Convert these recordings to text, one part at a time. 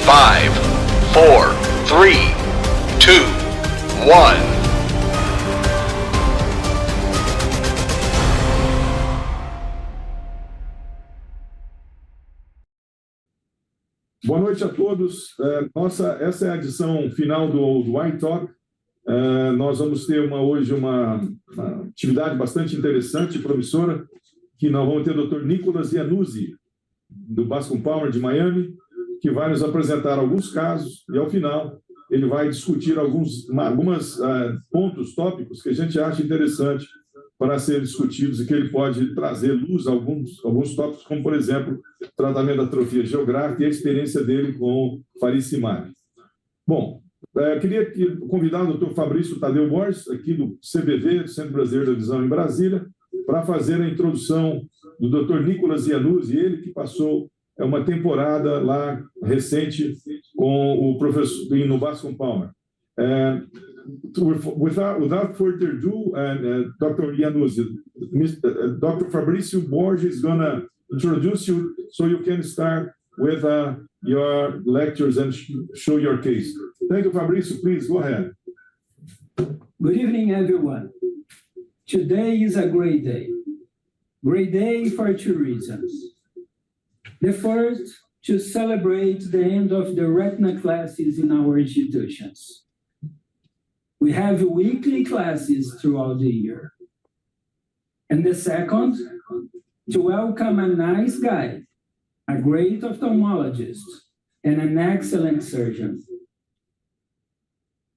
5, 4, 3, 2, 1. Boa noite a todos. Essa é a edição final do Eyetalk. Nós vamos ter hoje uma atividade bastante interessante e promissora, que nós vamos ter o Dr. Nicolas Yannuzzi, do Bascom Palmer de Miami, que vai nos apresentar alguns casos e, ao final, ele vai discutir alguns pontos, tópicos que a gente acha interessante para serem discutidos e que ele pode trazer luz a alguns tópicos, como, por exemplo, tratamento da atrofia geográfica e a experiência dele com faricimab. Bom, queria convidar o Dr. Fabrício Tadeu Borges, aqui do CBV, do Centro Brasileiro da Visão em Brasília, para fazer a introdução do Dr. Nicolas Yannuzzi, ele que passou uma temporada lá recente com o professor no Bascom Palmer. Without further ado, Dr. Yannuzzi, Dr. Fabrício Borges is going to introduce you so you can start with your lectures and show your case. Thank you, Fabrício. Please go ahead. Good evening, everyone. Today is a great day. Great day for two reasons. The first, to celebrate the end of the retina classes in our institutions. We have weekly classes throughout the year. And the second, to welcome a nice guy, a great ophthalmologist, and an excellent surgeon.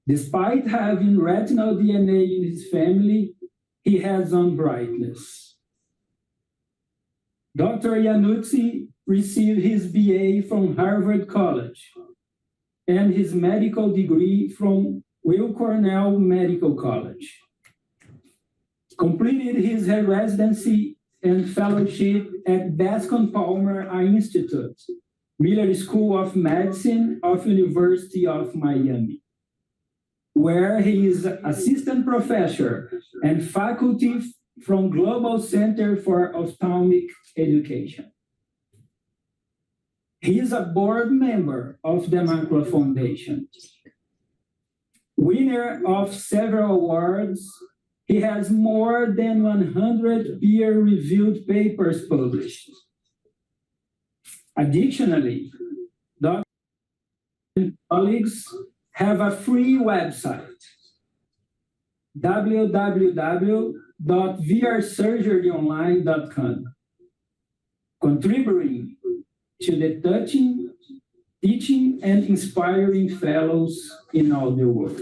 Despite having retinal DNA in his family, he has on brightness. Dr. Yannuzzi received his BA from Harvard College and his medical degree from Weill Cornell Medical College. Completed his residency and fellowship at Bascom Palmer Eye Institute, Miller School of Medicine of University of Miami, where he is assistant professor and faculty from Global Center for Ophthalmic Education. He is a board member of the Macula Foundation. Winner of several awards, he has more than 100 peer-reviewed papers published. Additionally, Dr. and colleagues have a free website, www.vrsurgeryonline.com, contributing to the touching, teaching, and inspiring fellows in all the world.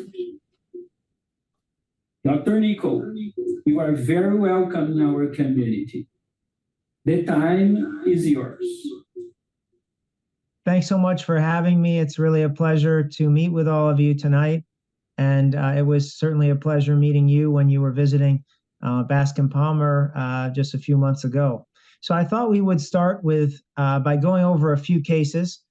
Dr. Nico, you are very welcome in our community. The time is yours. Thanks so much for having me. It's really a pleasure to meet with all of you tonight. And it was certainly a pleasure meeting you when you were visiting Bascom Palmer just a few months ago. So I thought we would start with by going over a few cases,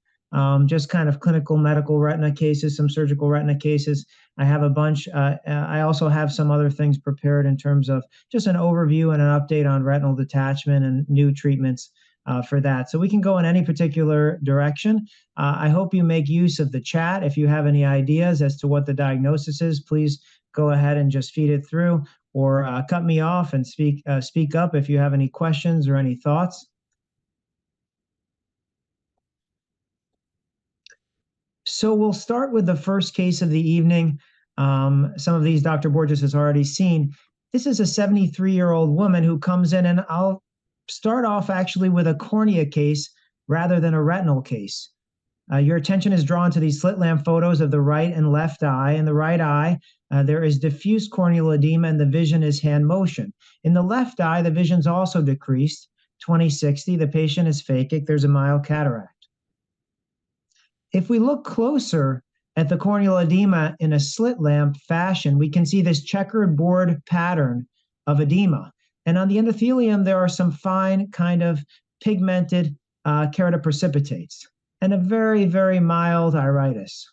just kind of clinical medical retina cases, some surgical retina cases. I have a bunch. I also have some other things prepared in terms of just an overview and an update on retinal detachment and new treatments for that. So we can go in any particular direction. I hope you make use of the chat. If you have any ideas as to what the diagnosis is, please go ahead and just feed it through, or cut me off and speak up if you have any questions or any thoughts. So we'll start with the first case of the evening. Some of these Dr. Borges has already seen. This is a 73-year-old woman who comes in, and I'll start off actually with a cornea case rather than a retinal case. Your attention is drawn to these slit lamp photos of the right and left eye. In the right eye, there is diffuse corneal edema and the vision is hand motion. In the left eye, the vision's also decreased, 20/60. The patient is phakic. There's a mild cataract. If we look closer at the corneal edema in a slit lamp fashion, we can see this checkered board pattern of edema. And on the endothelium, there are some fine kind of pigmented keratoprecipitates and a very, very mild iritis.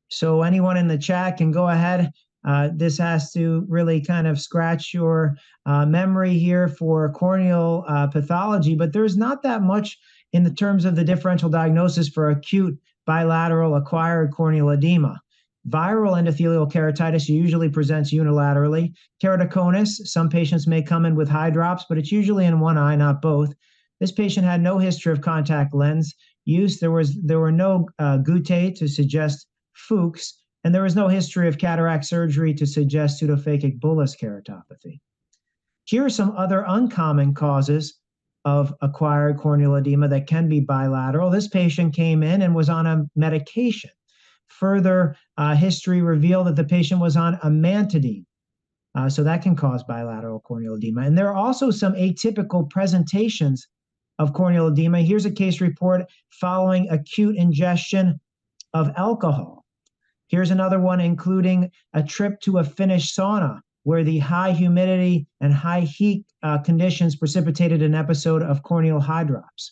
So anyone in the chat can go ahead. This has to really kind of scratch your memory here for corneal pathology, but there's not that much in the terms of the differential diagnosis for acute bilateral acquired corneal edema. Viral endothelial keratitis usually presents unilaterally. Keratoconus, some patients may come in with eye drops, but it's usually in one eye, not both. This patient had no history of contact lens use. There were no guttae to suggest Fuchs, and there was no history of cataract surgery to suggest pseudophakic bullous keratopathy. Here are some other uncommon causes of acquired corneal edema that can be bilateral. This patient came in and was on a medication. Further history revealed that the patient was on amantadine. So that can cause bilateral corneal edema. And there are also some atypical presentations of corneal edema. Here's a case report following acute ingestion of alcohol. Here's another one including a trip to a Finnish sauna where the high humidity and high heat conditions precipitated an episode of corneal hydrops.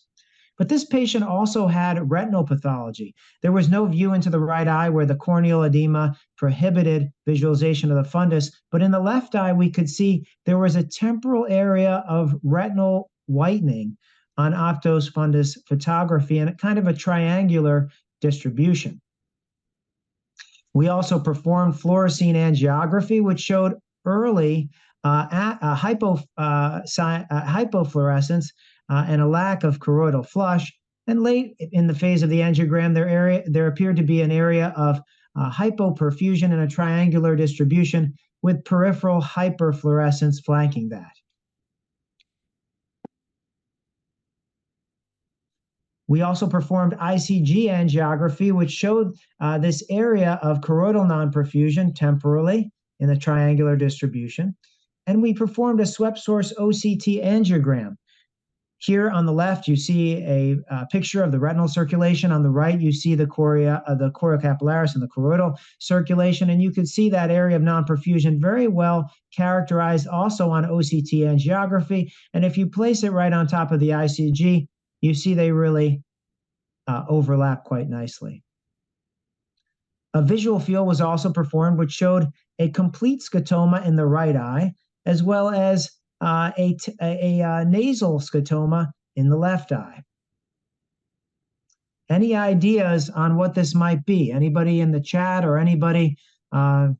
But this patient also had retinal pathology. There was no view into the right eye where the corneal edema prohibited visualization of the fundus, but in the left eye, we could see there was a temporal area of retinal whitening on optos fundus photography and kind of a triangular distribution. We also performed fluorescein angiography, which showed early hypofluorescence and a lack of choroidal flush. And late in the phase of the angiogram, there appeared to be an area of hypoperfusion and a triangular distribution with peripheral hyperfluorescence flanking that. We also performed ICG angiography, which showed this area of choroidal non-perfusion temporally in the triangular distribution. And we performed a swept source OCT angiogram. Here on the left, you see a picture of the retinal circulation. On the right, you see the choriocapillaris and the choroidal circulation. And you can see that area of non-perfusion very well characterized also on OCT angiography. And if you place it right on top of the ICG, you see they really overlap quite nicely. A visual field was also performed, which showed a complete scotoma in the right eye, as well as a nasal scotoma in the left eye. Any ideas on what this might be? Anybody in the chat or anybody from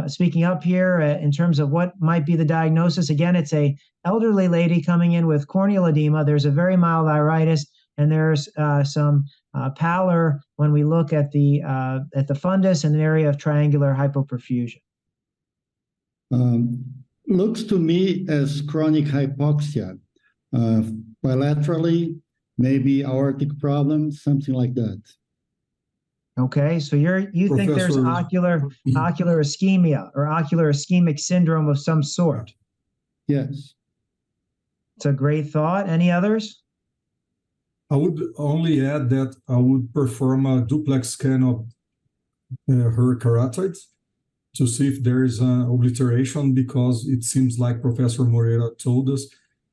speaking up here in terms of what might be the diagnosis? Again, it's a elderly lady coming in with corneal edema. There's a very mild iritis, and there's some pallor when we look at the fundus and an area of triangular hypoperfusion. Looks to me as chronic hypoxia, bilaterally, maybe aortic problems, something like that. Okay, so you think there's ocular ischemia or ocular ischemic syndrome of some sort? Yes. It's a great thought. Any others? I would only add that I would perform a duplex scan of her carotid to see if there is an obliteration, because it seems like Professor Moreira told us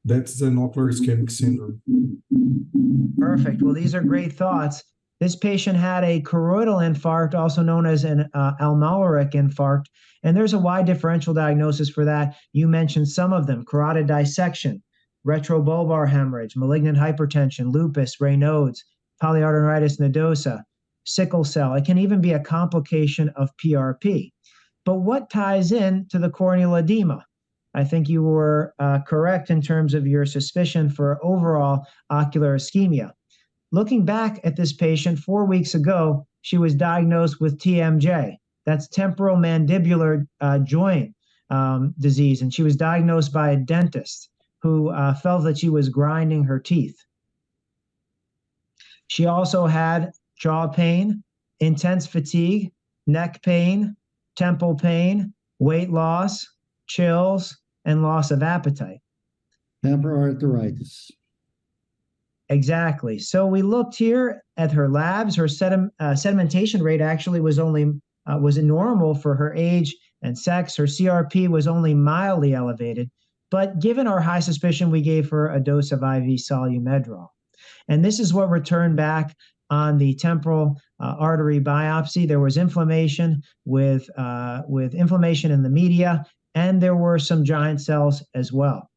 that's an ocular ischemic syndrome. Perfect. Well, these are great thoughts. This patient had a choroidal infarct, also known as an alveolaric infarct, and there's a wide differential diagnosis for that. You mentioned some of them: carotid dissection, retrobulbar hemorrhage, malignant hypertension, lupus, Raynaud's, polyarteritis nodosa, sickle cell. It can even be a complication of PRP. But what ties in to the corneal edema? I think you were correct in terms of your suspicion for overall ocular ischemia. Looking back at this patient 4 weeks ago, she was diagnosed with TMJ. That's temporal mandibular joint disease, and she was diagnosed by a dentist who felt that she was grinding her teeth. She also had jaw pain, intense fatigue, neck pain, temple pain, weight loss, chills, and loss of appetite. Temporal arteritis. Exactly. So we looked here at her labs. Her sedimentation rate actually was normal for her age and sex. Her CRP was only mildly elevated. But given our high suspicion, we gave her a dose of IV Solumedrol. And this is what returned back on the temporal artery biopsy. There was inflammation with inflammation in the media, and there were some giant cells as well.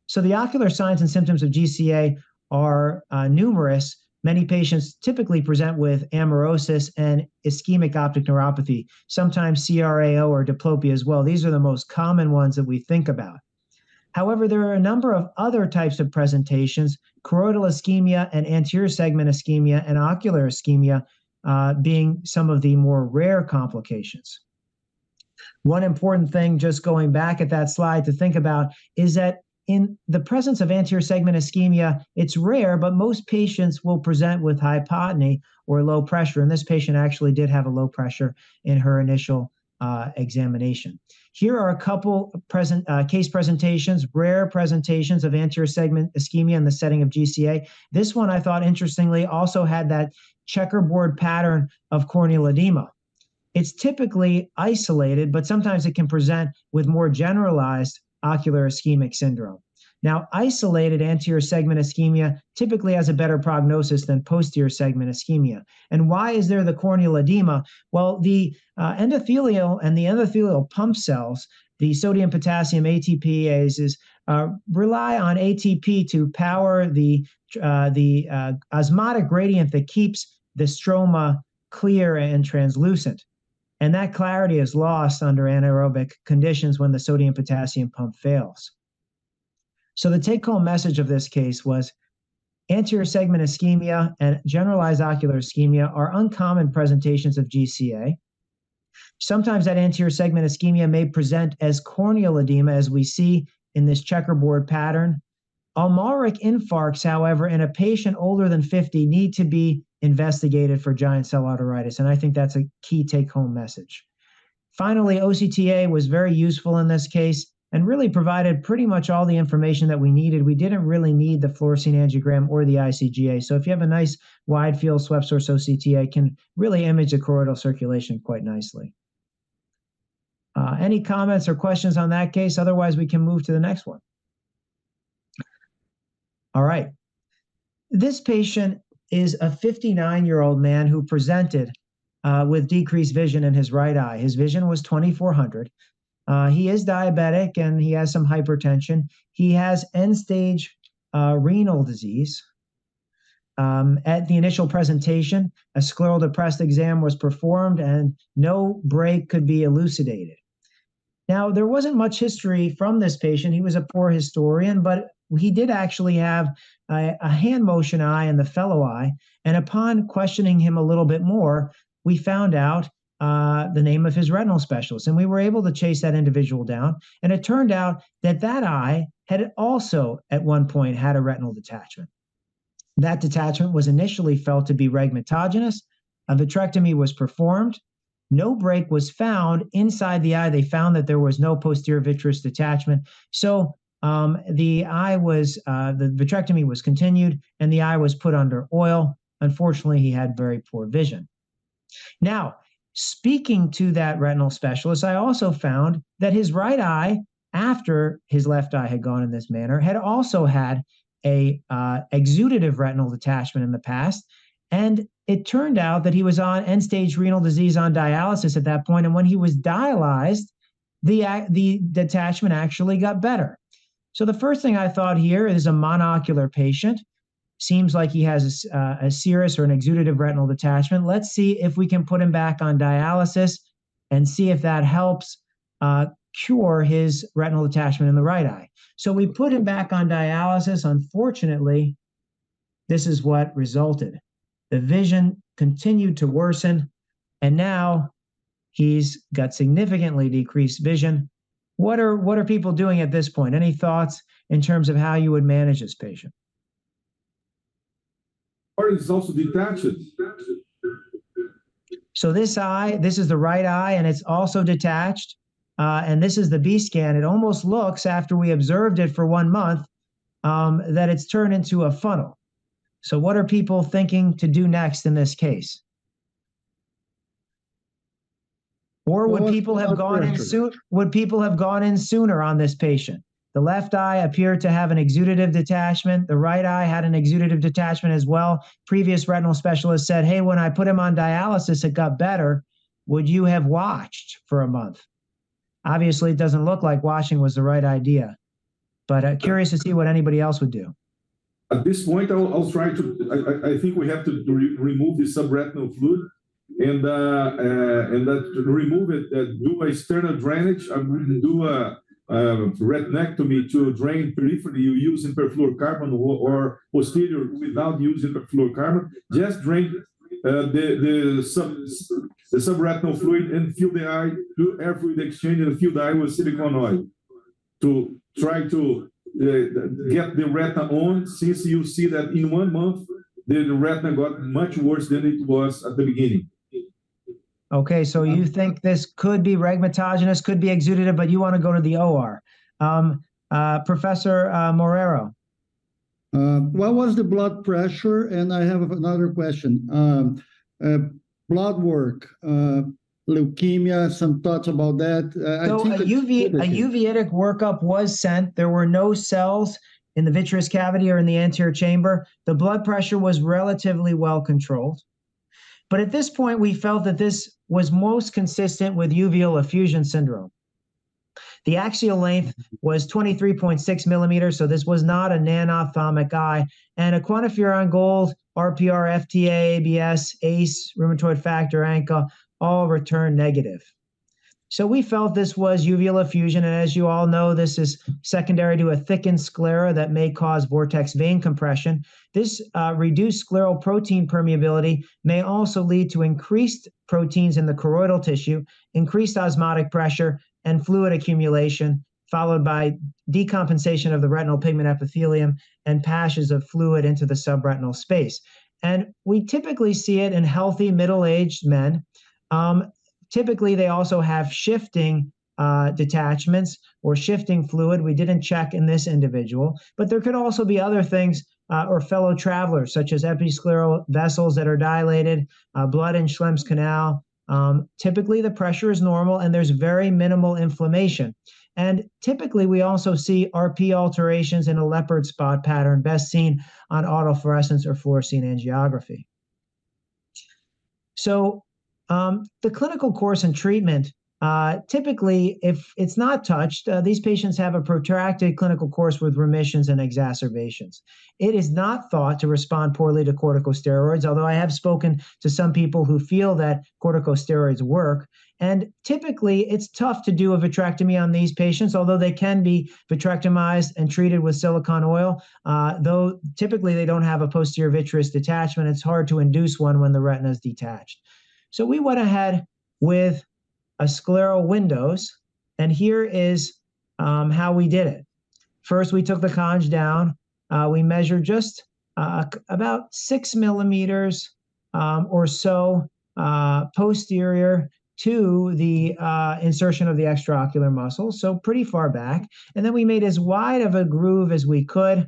So the ocular signs and symptoms of GCA are numerous. Many patients typically present with amaurosis and ischemic optic neuropathy, sometimes CRAO or diplopia as well. These are the most common ones that we think about. However, there are a number of other types of presentations, choroidal ischemia and anterior segment ischemia and ocular ischemia being some of the more rare complications. One important thing, just going back at that slide to think about, is that in the presence of anterior segment ischemia, it's rare, but most patients will present with hypotony or low pressure. And this patient actually did have a low pressure in her initial examination. Here are a couple case presentations, rare presentations of anterior segment ischemia in the setting of GCA. This one, I thought, interestingly, also had that checkerboard pattern of corneal edema. It's typically isolated, but sometimes it can present with more generalized ocular ischemic syndrome. Now, isolated anterior segment ischemia typically has a better prognosis than posterior segment ischemia. And why is there the corneal edema? Well, the endothelial and the endothelial pump cells, the sodium potassium ATPases, rely on ATP to power the osmotic gradient that keeps the stroma clear and translucent. And that clarity is lost under anaerobic conditions when the sodium potassium pump fails. So the take-home message of this case was anterior segment ischemia and generalized ocular ischemia are uncommon presentations of GCA. Sometimes that anterior segment ischemia may present as corneal edema, as we see in this checkerboard pattern. Ulmaric infarcts, however, in a patient older than 50 need to be investigated for giant cell arteritis, and I think that's a key take-home message. Finally, OCTA was very useful in this case and really provided pretty much all the information that we needed. We didn't really need the fluorescein angiogram or the ICGA, so if you have a nice wide field swept source OCTA, it can really image the choroidal circulation quite nicely. Any comments or questions on that case? Otherwise, we can move to the next one. All right. This patient is a 59-year-old man who presented with decreased vision in his right eye. His vision was 2400. He is diabetic and he has some hypertension. He has end-stage renal disease. At the initial presentation, a scleral depressed exam was performed and no break could be elucidated. Now, there wasn't much history from this patient. He was a poor historian, but he did actually have a hand motion eye in the fellow eye. And upon questioning him a little bit more, we found out the name of his retinal specialist. And we were able to chase that individual down. And it turned out that that eye had also at one point had a retinal detachment. That detachment was initially felt to be rhegmatogenous. A vitrectomy was performed. No break was found inside the eye. They found that there was no posterior vitreous detachment. So the vitrectomy was continued and the eye was put under oil. Unfortunately, he had very poor vision. Now, speaking to that retinal specialist, I also found that his right eye, after his left eye had gone in this manner, had also had a exudative retinal detachment in the past. And it turned out that he was on end-stage renal disease on dialysis at that point. And when he was dialyzed, the detachment actually got better. So the first thing I thought here is a monocular patient. Seems like he has a serous or an exudative retinal detachment. Let's see if we can put him back on dialysis and see if that helps cure his retinal detachment in the right eye. So we put him back on dialysis. Unfortunately, this is what resulted. The vision continued to worsen, and now he's got significantly decreased vision. What are people doing at this point? Any thoughts in terms of how you would manage this patient? Or it's also detached. So this eye, this is the right eye, and it's also detached. And this is the B scan. It almost looks, after we observed it for 1 month, that it's turned into a funnel. So what are people thinking to do next in this case? Or would people have gone in soon? Would people have gone in sooner on this patient? The left eye appeared to have an exudative detachment. The right eye had an exudative detachment as well. Previous retinal specialist said, hey, when I put him on dialysis, it got better. Would you have watched for a month? Obviously, it doesn't look like watching was the right idea, but curious to see what anybody else would do. At this point, I'll try to. I think we have to remove the subretinal fluid and that remove it. Do a external drainage. I will do a retinectomy to drain periphery using perfluorocarbon or posterior without using perfluorocarbon. Just drain the subretinal fluid and fill the eye, do air fluid exchange and fill the eye with silicone oil to try to get the retina on, since you see that in 1 month, the retina got much worse than it was at the beginning. Okay, so you think this could be rhegmatogenous, could be exudative, but you want to go to the OR. Professor Morero. What was the blood pressure? And I have another question. Blood work, leukemia, some thoughts about that? So a uveitic workup was sent. There were no cells in the vitreous cavity or in the anterior chamber. The blood pressure was relatively well controlled. But at this point, we felt that this was most consistent with uveal effusion syndrome. The axial length was 23.6 millimeters, so this was not a nanophthalmic eye, and a quantiferon gold, RPR, FTA, ABS, ACE, rheumatoid factor, ANCA, all returned negative. So we felt this was uveal effusion, and as you all know, this is secondary to a thickened sclera that may cause vortex vein compression. This reduced scleral protein permeability may also lead to increased proteins in the choroidal tissue, increased osmotic pressure, and fluid accumulation, followed by decompensation of the retinal pigment epithelium and passages of fluid into the subretinal space. And we typically see it in healthy middle-aged men. Typically, they also have shifting detachments or shifting fluid. We didn't check in this individual, but there could also be other things or fellow travelers, such as episcleral vessels that are dilated, blood in Schlemm's canal. Typically, the pressure is normal and there's very minimal inflammation. And typically, we also see RP alterations in a leopard spot pattern, best seen on autofluorescence or fluorescein angiography. So the clinical course and treatment, typically, if it's not touched, these patients have a protracted clinical course with remissions and exacerbations. It is not thought to respond poorly to corticosteroids, although I have spoken to some people who feel that corticosteroids work. And typically, it's tough to do a vitrectomy on these patients, although they can be vitrectomized and treated with silicone oil. Though typically they don't have a posterior vitreous detachment, it's hard to induce one when the retina is detached. So we went ahead with a scleral windows, and here is how we did it. First, we took the conj down. We measured just about 6 millimeters or so posterior to the insertion of the extraocular muscle, so pretty far back. And then we made as wide of a groove as we could.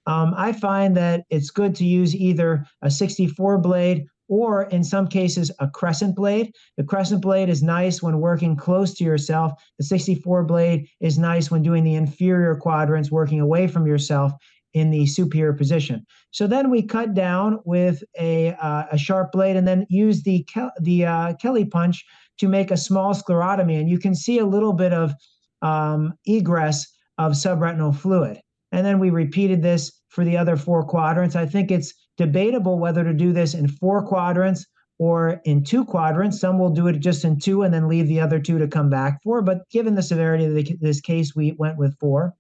I find that it's good to use either a 64 blade or in some cases a crescent blade. The crescent blade is nice when working close to yourself. The 64 blade is nice when doing the inferior quadrants, working away from yourself in the superior position. So then we cut down with a sharp blade and then use the Kelly punch to make a small sclerotomy. And you can see a little bit of egress of subretinal fluid. And then we repeated this for the other 4 quadrants. I think it's debatable whether to do this in 4 quadrants or in 2 quadrants. Some will do it just in 2 and then leave the other 2 to come back for. But given the severity of this case, we went with 4.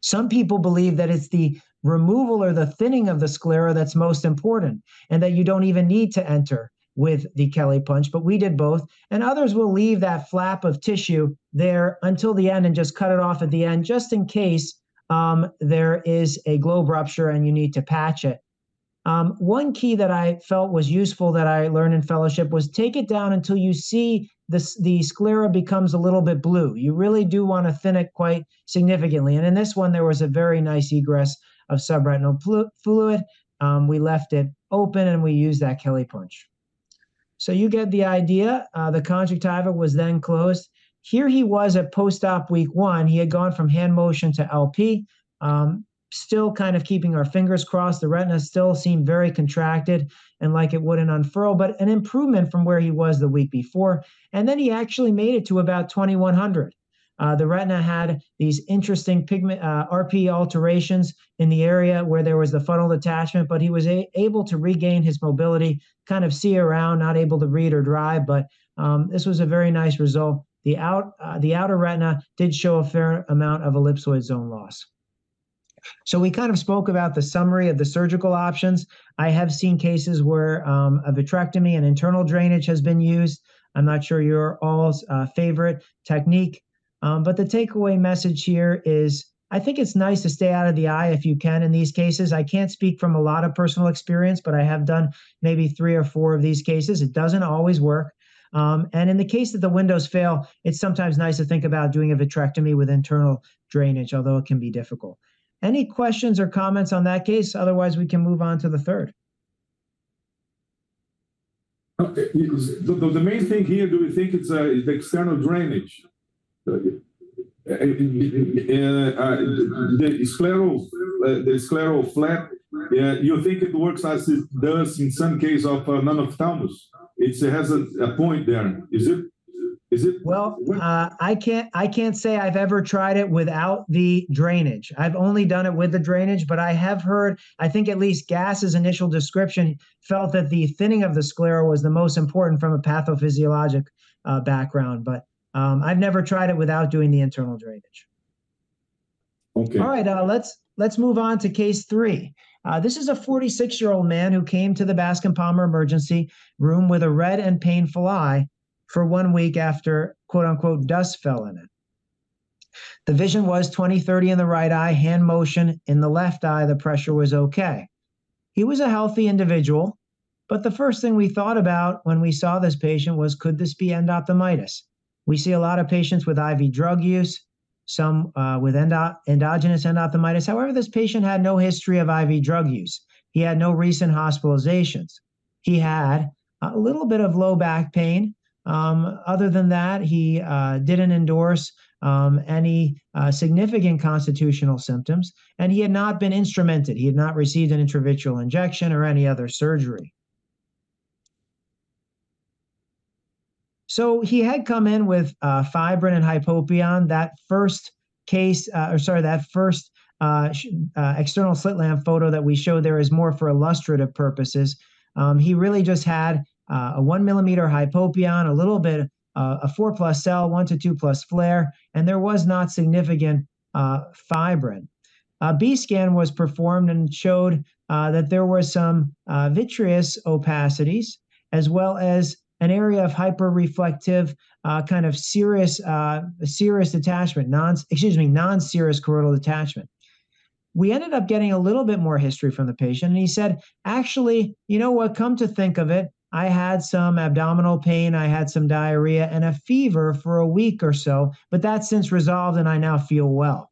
Some people believe that it's the removal or the thinning of the sclera that's most important and that you don't even need to enter with the Kelly punch, but we did both. And others will leave that flap of tissue there until the end and just cut it off at the end, just in case there is a globe rupture and you need to patch it. One key that I felt was useful that I learned in fellowship was take it down until you see the sclera becomes a little bit blue. You really do want to thin it quite significantly. And in this one, there was a very nice egress of subretinal fluid. We left it open and we used that Kelly punch. So you get the idea. The conjunctiva was then closed. Here he was at post-op week 1. He had gone from hand motion to LP. Still kind of keeping our fingers crossed. The retina still seemed very contracted and like it wouldn't unfurl, but an improvement from where he was the week before. And then he actually made it to about 2100. The retina had these interesting pigment RP alterations in the area where there was the funnel detachment, but he was able to regain his mobility, kind of see around, not able to read or drive. But this was a very nice result. The outer retina did show a fair amount of ellipsoid zone loss. So we kind of spoke about the summary of the surgical options. I have seen cases where a vitrectomy and internal drainage has been used. I'm not sure your all's favorite technique, but the takeaway message here is I think it's nice to stay out of the eye if you can in these cases. I can't speak from a lot of personal experience, but I have done maybe 3 or 4 of these cases. It doesn't always work. And in the case that the windows fail, it's sometimes nice to think about doing a vitrectomy with internal drainage, although it can be difficult. Any questions or comments on that case? Otherwise, we can move on to the third. The main thing here, do we think it's the external drainage? The scleral flap, you think it works as it does in some case of non-ophthalmos? It has a point there. Is it? Well, I can't say I've ever tried it without the drainage. I've only done it with the drainage, but I have heard, I think at least Gass's initial description felt that the thinning of the sclera was the most important from a pathophysiologic background. But I've never tried it without doing the internal drainage. Okay. All right, let's move on to case 3. This is a 46-year-old man who came to the Bascom Palmer emergency room with a red and painful eye for 1 week after, quote unquote, dust fell in it. The vision was 20/30 in the right eye, hand motion in the left eye, the pressure was okay. He was a healthy individual, but the first thing we thought about when we saw this patient was, could this be endophthalmitis? We see a lot of patients with IV drug use, some with endogenous endophthalmitis. However, this patient had no history of IV drug use. He had no recent hospitalizations. He had a little bit of low back pain. Other than that, he didn't endorse any significant constitutional symptoms, and he had not been instrumented. He had not received an intravitreal injection or any other surgery. So he had come in with fibrin and hypopyon. That first case, external slit lamp photo that we showed there is more for illustrative purposes. He really just had a 1 millimeter hypopyon, a little bit, a 4+ cell, 1 to 2+ flare, and there was not significant fibrin. A B scan was performed and showed that there were some vitreous opacities, as well as an area of hyperreflective kind of serous detachment, non-serous choroidal detachment. We ended up getting a little bit more history from the patient, and he said, actually, you know what, come to think of it, I had some abdominal pain, I had some diarrhea and a fever for a week or so, but that's since resolved and I now feel well.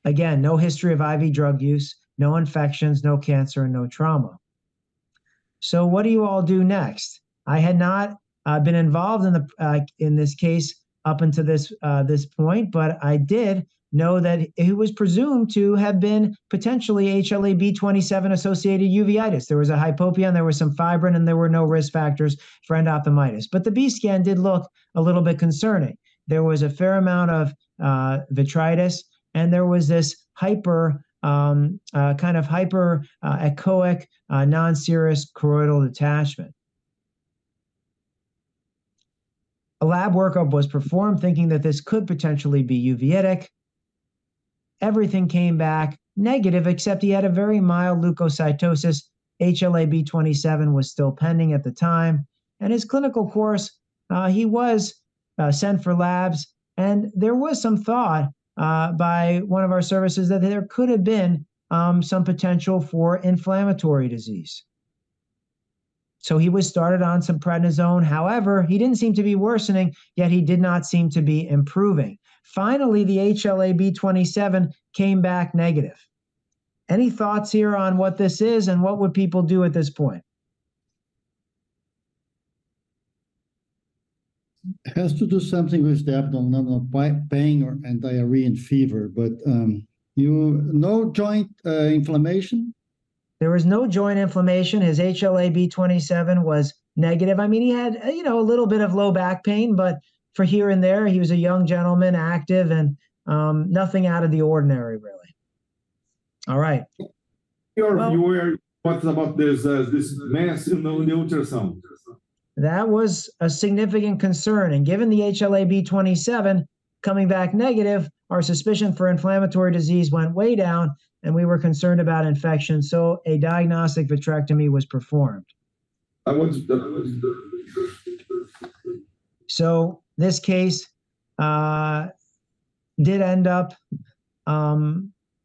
Again, no history of IV drug use, no infections, no cancer, and no trauma. So what do you all do next? I had not been involved in this case up until this point, but I did know that he was presumed to have been potentially HLA-B27 associated uveitis. There was a hypopyon, there was some fibrin, and there were no risk factors for endophthalmitis. But the B scan did look a little bit concerning. There was a fair amount of vitritis, and there was this echoic, non-serous choroidal detachment. A lab workup was performed thinking that this could potentially be uveitic. Everything came back negative, except he had a very mild leukocytosis. HLA-B27 was still pending at the time. And his clinical course, he was sent for labs. And there was some thought by one of our services that there could have been some potential for inflammatory disease. So he was started on some prednisone. However, he didn't seem to be worsening, yet he did not seem to be improving. Finally, the HLA-B27 came back negative. Any thoughts here on what this is and what would people do at this point? It has to do something with the abdominal pain and diarrhea and fever, but no joint inflammation? There was no joint inflammation. His HLA-B27 was negative. I mean, he had, a little bit of low back pain, but for here and there. He was a young gentleman, active, and nothing out of the ordinary, really. All right. What about this mass in the ultrasound? That was a significant concern. And given the HLA-B27 coming back negative, our suspicion for inflammatory disease went way down, and we were concerned about infection. So a diagnostic vitrectomy was performed. So this case did end up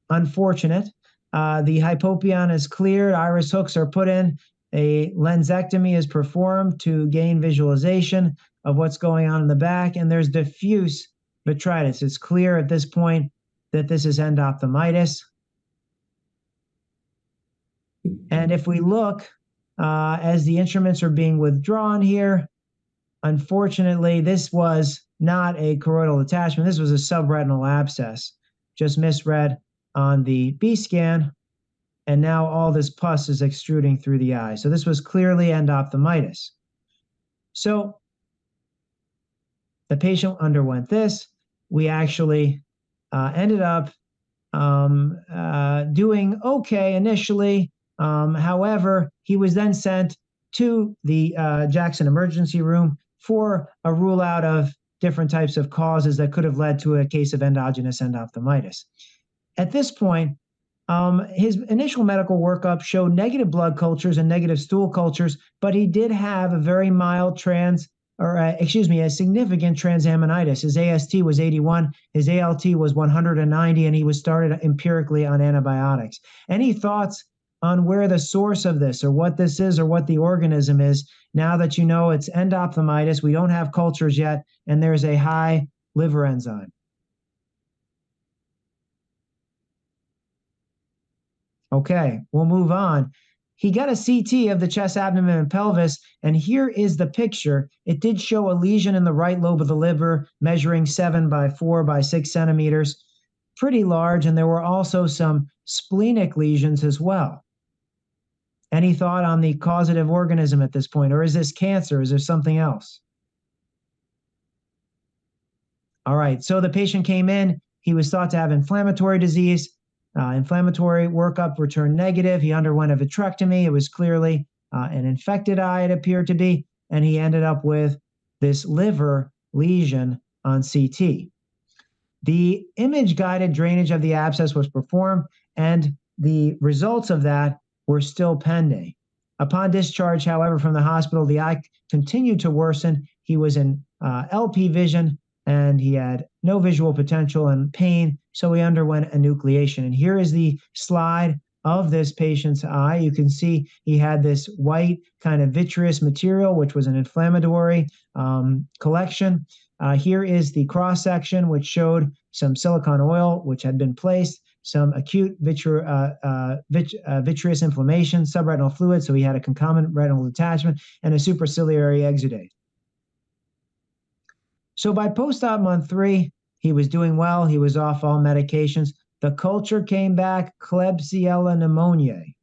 unfortunate. The hypopyon is cleared, iris hooks are put in, a lensectomy is performed to gain visualization of what's going on in the back, and there's diffuse vitritis. It's clear at this point that this is endophthalmitis. And if we look, as the instruments are being withdrawn here, unfortunately, this was not a choroidal detachment. This was a subretinal abscess, just misread on the B scan. And now all this pus is extruding through the eye. So this was clearly endophthalmitis. So the patient underwent this. We actually ended up doing okay initially. However, he was then sent to the Jackson emergency room for a rule out of different types of causes that could have led to a case of endogenous endophthalmitis. At this point, his initial medical workup showed negative blood cultures and negative stool cultures, but he did have a very mild a significant transaminitis. His AST was 81, his ALT was 190, and he was started empirically on antibiotics. Any thoughts on where the source of this or what this is or what the organism is, now that you know it's endophthalmitis, we don't have cultures yet, and there's a high liver enzyme? Okay, we'll move on. He got a CT of the chest, abdomen, and pelvis, and here is the picture. It did show a lesion in the right lobe of the liver measuring 7 by 4 by 6 centimeters, pretty large, and there were also some splenic lesions as well. Any thought on the causative organism at this point, or is this cancer? Is there something else? All right, so the patient came in. He was thought to have inflammatory disease. Inflammatory workup returned negative. He underwent a vitrectomy. It was clearly an infected eye, it appeared to be, and he ended up with this liver lesion on CT. The image-guided drainage of the abscess was performed, and the results of that were still pending. Upon discharge, however, from the hospital, the eye continued to worsen. He was in LP vision, and he had no visual potential and pain, so he underwent enucleation. And here is the slide of this patient's eye. You can see he had this white kind of vitreous material, which was an inflammatory collection. Here is the cross-section, which showed some silicone oil, which had been placed, some acute vitreous inflammation, subretinal fluid, so he had a concomitant retinal detachment, and a superciliary exudate. So by post-op month 3, he was doing well. He was off all medications. The culture came back, Klebsiella pneumoniae.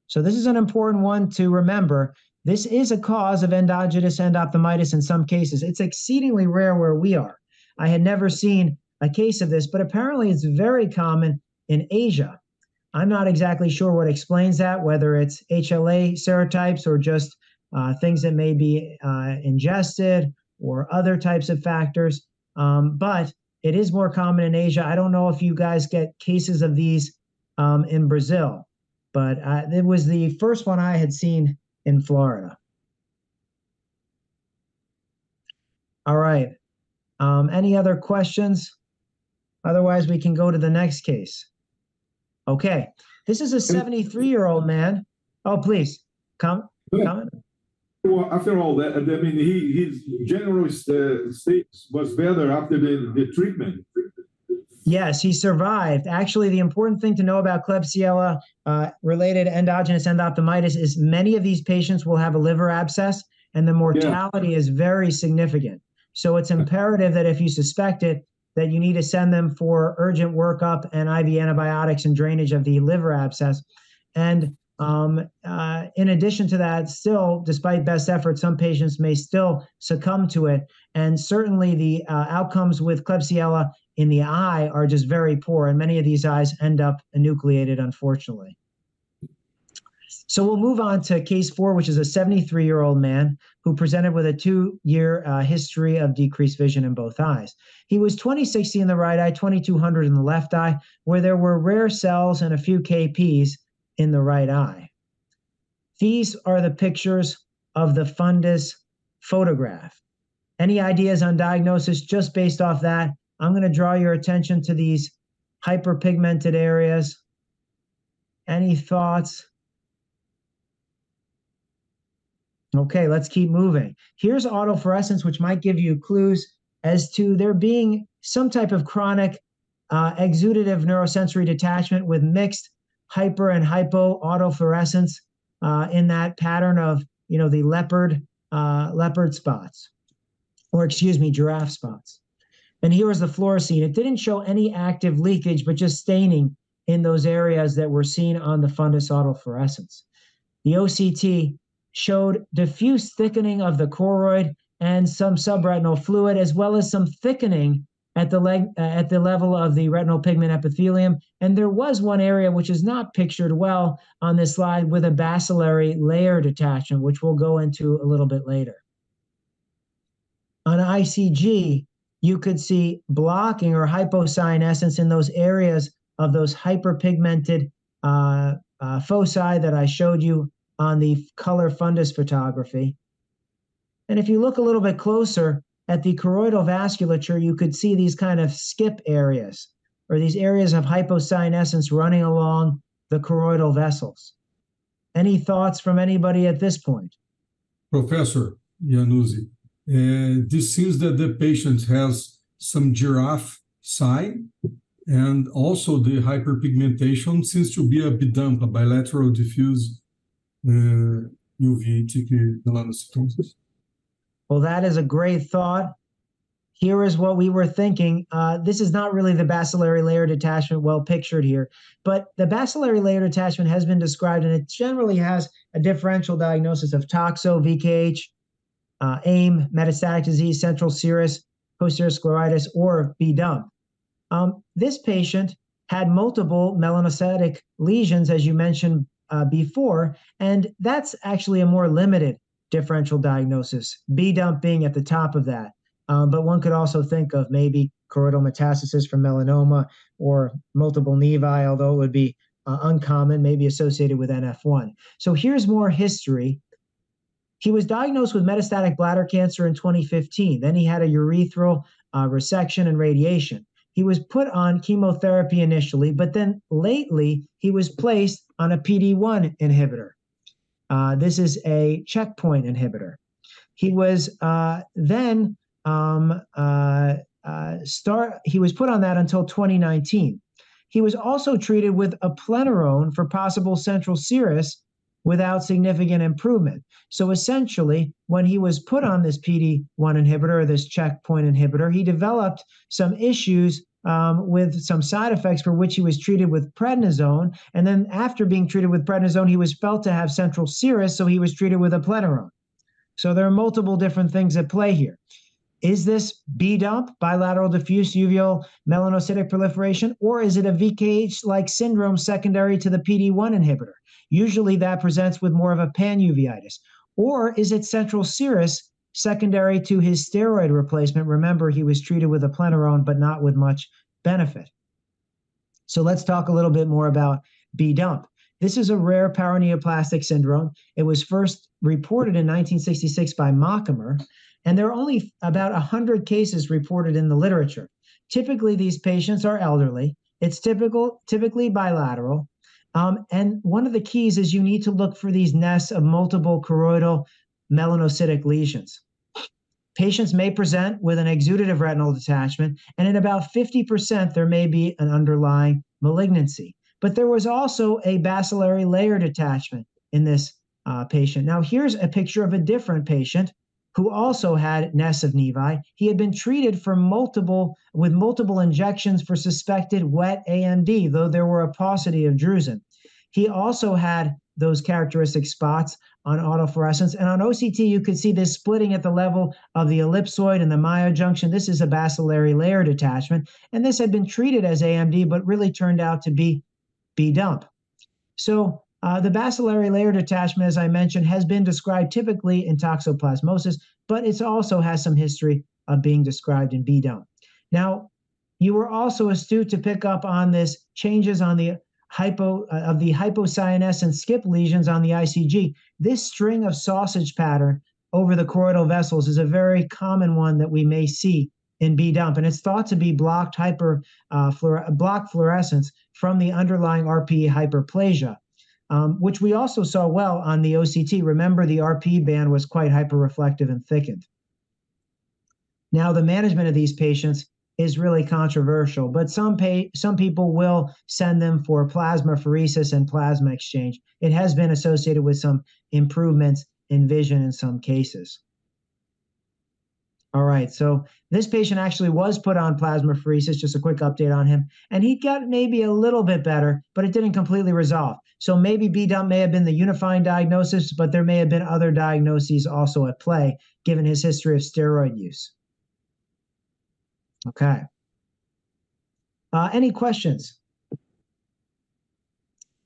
So this is an important one to remember. This is a cause of endogenous endophthalmitis in some cases. It's exceedingly rare where we are. I had never seen a case of this, but apparently it's very common in Asia. I'm not exactly sure what explains that, whether it's HLA serotypes or just things that may be ingested or other types of factors. But it is more common in Asia. I don't know if you guys get cases of these in Brazil, but it was the first one I had seen in Florida. All right. Any other questions? Otherwise, we can go to the next case. Okay. This is a 73-year-old man. Oh, please, comment. Well, after all that, I mean, his general state was better after the treatment. Yes, he survived. Actually, the important thing to know about Klebsiella related endogenous endophthalmitis is many of these patients will have a liver abscess, and the mortality is very significant. So it's imperative that if you suspect it, that you need to send them for urgent workup and IV antibiotics and drainage of the liver abscess. And In addition to that, still, despite best efforts, some patients may still succumb to it. And certainly the outcomes with Klebsiella in the eye are just very poor. And many of these eyes end up enucleated, unfortunately. So we'll move on to case 4, which is a 73-year-old man who presented with a 2-year history of decreased vision in both eyes. He was 20/60 in the right eye, 2200 in the left eye, where there were rare cells and a few KPs in the right eye. These are the pictures of the fundus photograph. Any ideas on diagnosis just based off that? I'm going to draw your attention to these hyperpigmented areas. Any thoughts? Okay, let's keep moving. Here's autofluorescence, which might give you clues as to there being some type of chronic exudative neurosensory detachment with mixed hyper and hypo autofluorescence in that pattern of, the leopard spots, or excuse me, giraffe spots. And here is the fluorescein. It didn't show any active leakage, but just staining in those areas that were seen on the fundus autofluorescence. The OCT showed diffuse thickening of the choroid and some subretinal fluid, as well as some thickening at the level of the retinal pigment epithelium. And there was one area which is not pictured well on this slide with a bacillary layer detachment, which we'll go into a little bit later. On ICG, you could see blocking or hyposcianescence in those areas of those hyperpigmented foci that I showed you on the color fundus photography. And if you look a little bit closer at the choroidal vasculature, you could see these kind of skip areas, or these areas of hyposcianescence running along the choroidal vessels. Any thoughts from anybody at this point? Professor Yannuzzi, this seems that the patient has some giraffe sign, and also the hyperpigmentation seems to be a BDUMP, a bilateral diffuse uveitic melanocytosis. Well, that is a great thought. Here is what we were thinking. This is not really the bacillary layer detachment well pictured here, but the bacillary layer detachment has been described, and it generally has a differential diagnosis of toxo, VKH, AIM, metastatic disease, central serous, posterior scleritis, or BDUMP. This patient had multiple melanocytic lesions, as you mentioned before, and that's actually a more limited differential diagnosis, BDUMP being at the top of that. But one could also think of maybe choroidal metastasis from melanoma or multiple nevi, although it would be uncommon, maybe associated with NF1. So here's more history. He was diagnosed with metastatic bladder cancer in 2015. Then he had a urethral resection and radiation. He was put on chemotherapy initially, but then lately he was placed on a PD-1 inhibitor. This is a checkpoint inhibitor. He was then he was put on that until 2019. He was also treated with a plenarone for possible central serous without significant improvement. So essentially, when he was put on this PD-1 inhibitor, or this checkpoint inhibitor, he developed some issues with some side effects for which he was treated with prednisone. And then after being treated with prednisone, he was felt to have central serous, so he was treated with a plenarone. So there are multiple different things at play here. Is this BDUMP, bilateral diffuse uveal melanocytic proliferation, or is it a VKH-like syndrome secondary to the PD-1 inhibitor? Usually that presents with more of a panuveitis. Or is it central serous secondary to his steroid replacement? Remember, he was treated with a plenarone, but not with much benefit. So let's talk a little bit more about BDUMP. This is a rare paraneoplastic syndrome. It was first reported in 1966 by Mockamer, and there are only about 100 cases reported in the literature. Typically, these patients are elderly. It's typically bilateral. And one of the keys is you need to look for these nests of multiple choroidal melanocytic lesions. Patients may present with an exudative retinal detachment, and in about 50%, there may be an underlying malignancy. But there was also a bacillary layer detachment in this patient. Now, here's a picture of a different patient who also had nests of nevi. He had been treated with multiple injections for suspected wet AMD, though there were a paucity of drusen. He also had those characteristic spots on autofluorescence. And on OCT, you could see this splitting at the level of the ellipsoid and the myojunction. This is a bacillary layer detachment. And this had been treated as AMD, but really turned out to be B-dump. So the bacillary layer detachment, as I mentioned, has been described typically in toxoplasmosis, but it also has some history of being described in B-dump. Now, you were also astute to pick up on this changes on the hypocyanescent skip lesions on the ICG. This string of sausage pattern over the choroidal vessels is a very common one that we may see in B-dump, and it's thought to be blocked fluorescence from the underlying RPE hyperplasia, which we also saw well on the OCT. Remember, the RPE band was quite hyperreflective and thickened. Now, the management of these patients is really controversial, but some people will send them for plasmapheresis and plasma exchange. It has been associated with some improvements in vision in some cases. All right, so this patient actually was put on plasmapheresis, just a quick update on him, and he got maybe a little bit better, but it didn't completely resolve. So maybe B-dump may have been the unifying diagnosis, but there may have been other diagnoses also at play, given his history of steroid use. Okay. Any questions?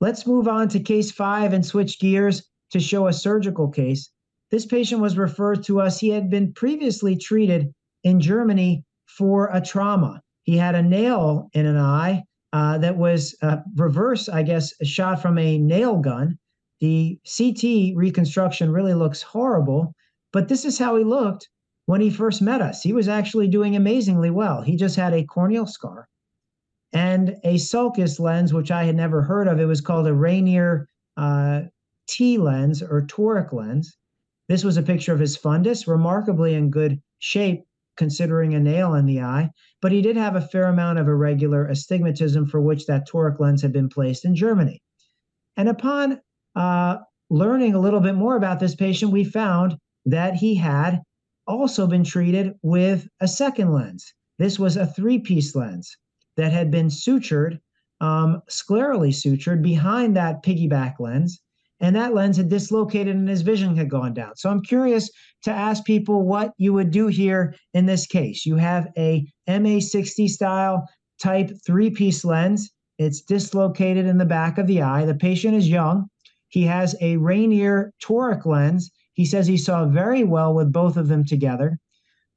Let's move on to case 5 and switch gears to show a surgical case. This patient was referred to us. He had been previously treated in Germany for a trauma. He had a nail in an eye that was reverse, I guess, shot from a nail gun. The CT reconstruction really looks horrible, but this is how he looked when he first met us. He was actually doing amazingly well. He just had a corneal scar and a sulcus lens, which I had never heard of. It was called a Rainier T lens or toric lens. This was a picture of his fundus, remarkably in good shape considering a nail in the eye, but he did have a fair amount of irregular astigmatism for which that toric lens had been placed in Germany. And upon learning a little bit more about this patient, we found that he had also been treated with a second lens. This was a 3-piece lens that had been sutured, sclerally sutured behind that piggyback lens, and that lens had dislocated and his vision had gone down. So I'm curious to ask people what you would do here in this case. You have a MA60 style type 3-piece lens. It's dislocated in the back of the eye. The patient is young. He has a Rainier toric lens. He says he saw very well with both of them together.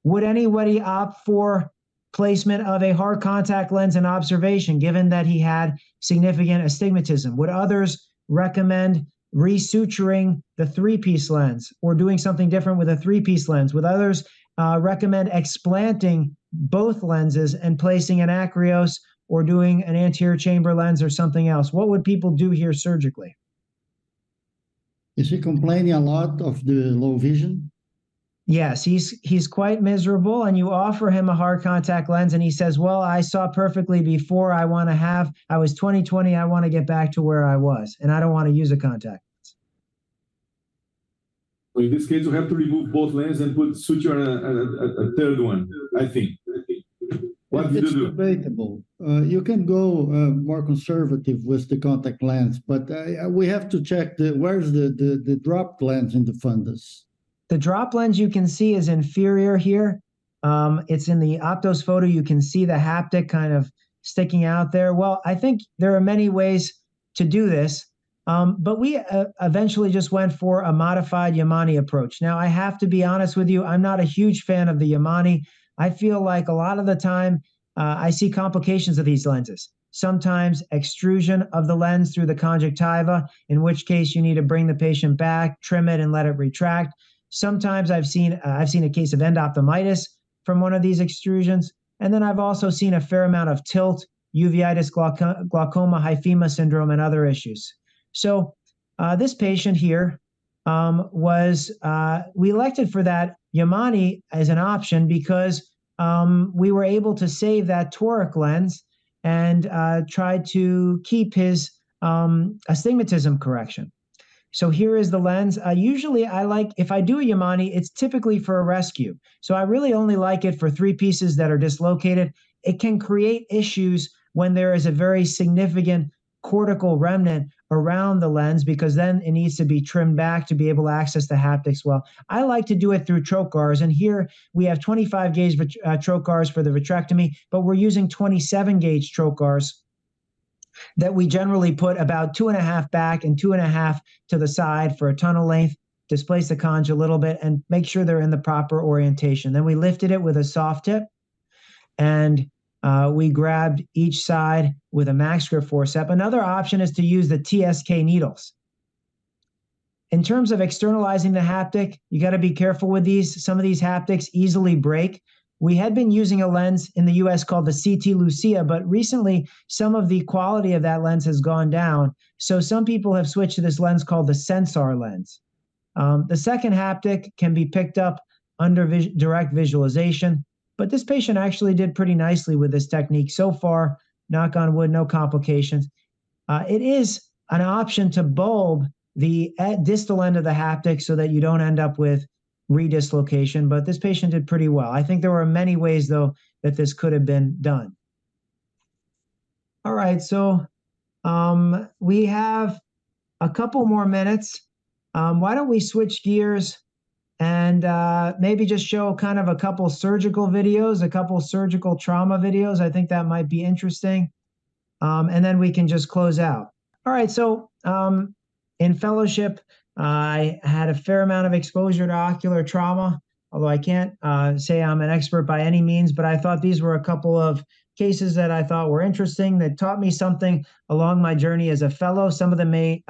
Would anybody opt for placement of a hard contact lens and observation, given that he had significant astigmatism? Would others recommend resuturing the 3-piece lens or doing something different with a 3-piece lens? Would others recommend explanting both lenses and placing an acreos or doing an anterior chamber lens or something else? What would people do here surgically? Is he complaining a lot of the low vision? Yes, he's quite miserable, and you offer him a hard contact lens, and he says, well, I saw perfectly before. I was 20/20, I want to get back to where I was, and I don't want to use a contact lens. So in this case, you have to remove both lenses and put suture a third one, I think. What did you do? It's debatable. You can go more conservative with the contact lens, but we have to check where's the drop lens in the fundus. The drop lens you can see is inferior here. It's in the Optos photo. You can see the haptic kind of sticking out there. Well, I think there are many ways to do this, but we eventually just went for a modified Yamane approach. Now, I have to be honest with you, I'm not a huge fan of the Yamane. I feel like a lot of the time I see complications of these lenses. Sometimes extrusion of the lens through the conjunctiva, in which case you need to bring the patient back, trim it, and let it retract. Sometimes I've seen a case of endophthalmitis from one of these extrusions, and then I've also seen a fair amount of tilt, uveitis, glaucoma, hyphema syndrome, and other issues. So this patient here we elected for that Yamane as an option because we were able to save that toric lens and tried to keep his astigmatism correction. So here is the lens. Usually if I do a Yamane, it's typically for a rescue. So I really only like it for 3 pieces that are dislocated. It can create issues when there is a very significant cortical remnant around the lens because then it needs to be trimmed back to be able to access the haptics well. I like to do it through trocars, and here we have 25 gauge trocars for the vitrectomy, but we're using 27 gauge trocars that we generally put about 2.5 back and 2.5 to the side for a tunnel length, displace the conj a little bit, and make sure they're in the proper orientation. Then we lifted it with a soft tip, and we grabbed each side with a max grip forceps. Another option is to use the TSK needles. In terms of externalizing the haptic, you got to be careful with these. Some of these haptics easily break. We had been using a lens in the US called the CT Lucia, but recently some of the quality of that lens has gone down. So some people have switched to this lens called the Sensar lens. The second haptic can be picked up under direct visualization. But this patient actually did pretty nicely with this technique. So far, knock on wood, no complications. It is an option to bulb the distal end of the haptic so that you don't end up with redislocation, but this patient did pretty well. I think there were many ways, though, that this could have been done. All right, so we have a couple more minutes. Why don't we switch gears and maybe just show kind of a couple surgical videos, a couple surgical trauma videos. I think that might be interesting. And then we can just close out. All right, so in fellowship, I had a fair amount of exposure to ocular trauma, although I can't say I'm an expert by any means, but I thought these were a couple of cases that I thought were interesting, that taught me something along my journey as a fellow. Some of them may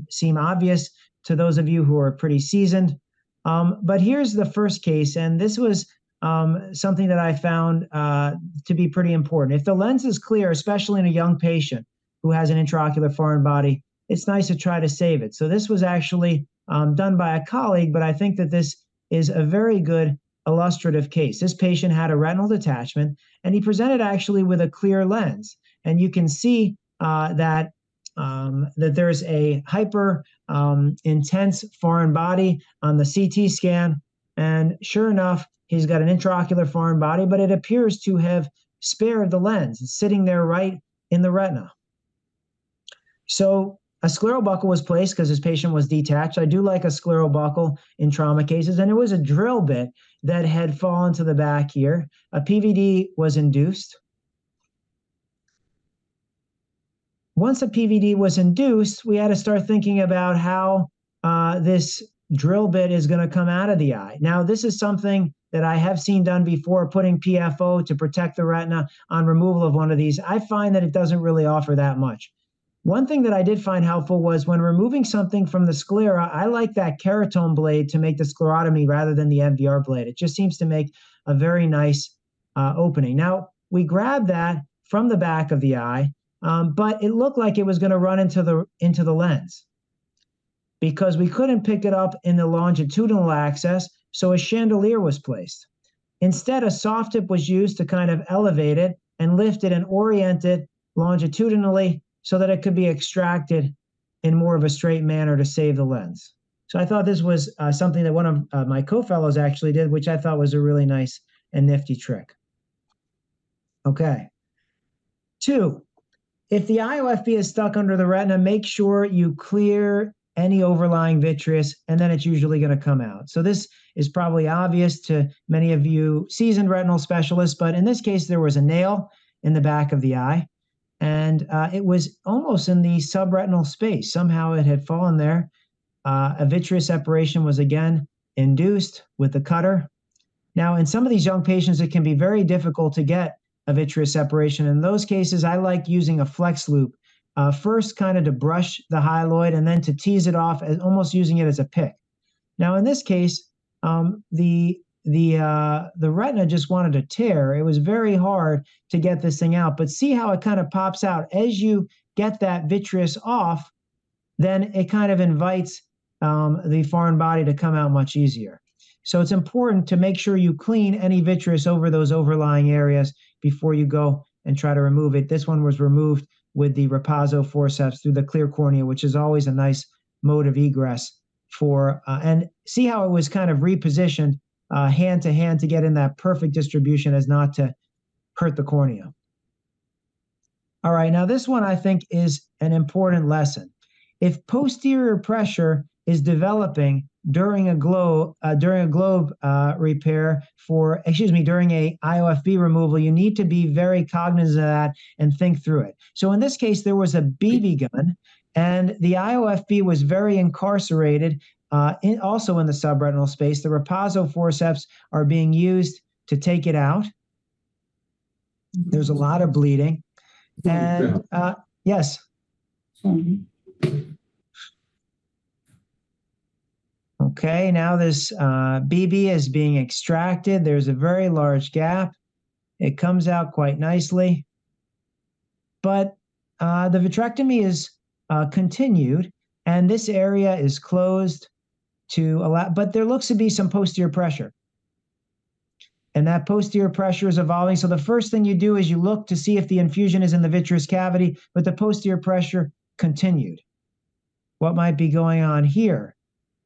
seem obvious to those of you who are pretty seasoned. But here's the first case, and this was something that I found to be pretty important. If the lens is clear, especially in a young patient who has an intraocular foreign body, it's nice to try to save it. So this was actually done by a colleague, but I think that this is a very good illustrative case. This patient had a retinal detachment, and he presented actually with a clear lens. And you can see that there's a hyper intense foreign body on the CT scan. And sure enough, he's got an intraocular foreign body, but it appears to have spared the lens. It's sitting there right in the retina. So a scleral buckle was placed because this patient was detached. I do like a scleral buckle in trauma cases. And it was a drill bit that had fallen to the back here. A PVD was induced. Once a PVD was induced, we had to start thinking about how this drill bit is going to come out of the eye. Now, this is something that I have seen done before, putting PFO to protect the retina on removal of one of these. I find that it doesn't really offer that much. One thing that I did find helpful was when removing something from the sclera, I like that keratome blade to make the sclerotomy rather than the MVR blade. It just seems to make a very nice opening. Now, we grabbed that from the back of the eye, but it looked like it was going to run into the lens because we couldn't pick it up in the longitudinal axis, so a chandelier was placed. Instead, a soft tip was used to kind of elevate it and lift it and orient it longitudinally so that it could be extracted in more of a straight manner to save the lens. So I thought this was something that one of my co-fellows actually did, which I thought was a really nice and nifty trick. Okay. 2, if the IOFB is stuck under the retina, make sure you clear any overlying vitreous, and then it's usually going to come out. So this is probably obvious to many of you seasoned retinal specialists, but in this case, there was a nail in the back of the eye, and it was almost in the subretinal space. Somehow it had fallen there. A vitreous separation was again induced with the cutter. Now, in some of these young patients, it can be very difficult to get a vitreous separation. In those cases, I like using a flex loop, first kind of to brush the hyaloid and then to tease it off, as almost using it as a pick. Now, in this case, the retina just wanted to tear. It was very hard to get this thing out, but see how it kind of pops out. As you get that vitreous off, then it kind of invites the foreign body to come out much easier. So it's important to make sure you clean any vitreous over those overlying areas before you go and try to remove it. This one was removed with the Rapazzo forceps through the clear cornea, which is always a nice mode of egress for, and see how it was kind of repositioned hand to hand to get in that perfect distribution as not to hurt the cornea. All right, now this one I think is an important lesson. if posterior pressure is developing during a globe repair during a IOFB removal, you need to be very cognizant of that and think through it. So in this case, there was a BB gun, and the IOFB was very incarcerated, also in the subretinal space. The Rapazzo forceps are being used to take it out. There's a lot of bleeding. And yes. Okay, now this BB is being extracted. There's a very large gap. It comes out quite nicely. But the vitrectomy is continued, and this area is closed to allow, but there looks to be some posterior pressure. And that posterior pressure is evolving. So the first thing you do is you look to see if the infusion is in the vitreous cavity, but the posterior pressure continued. What might be going on here?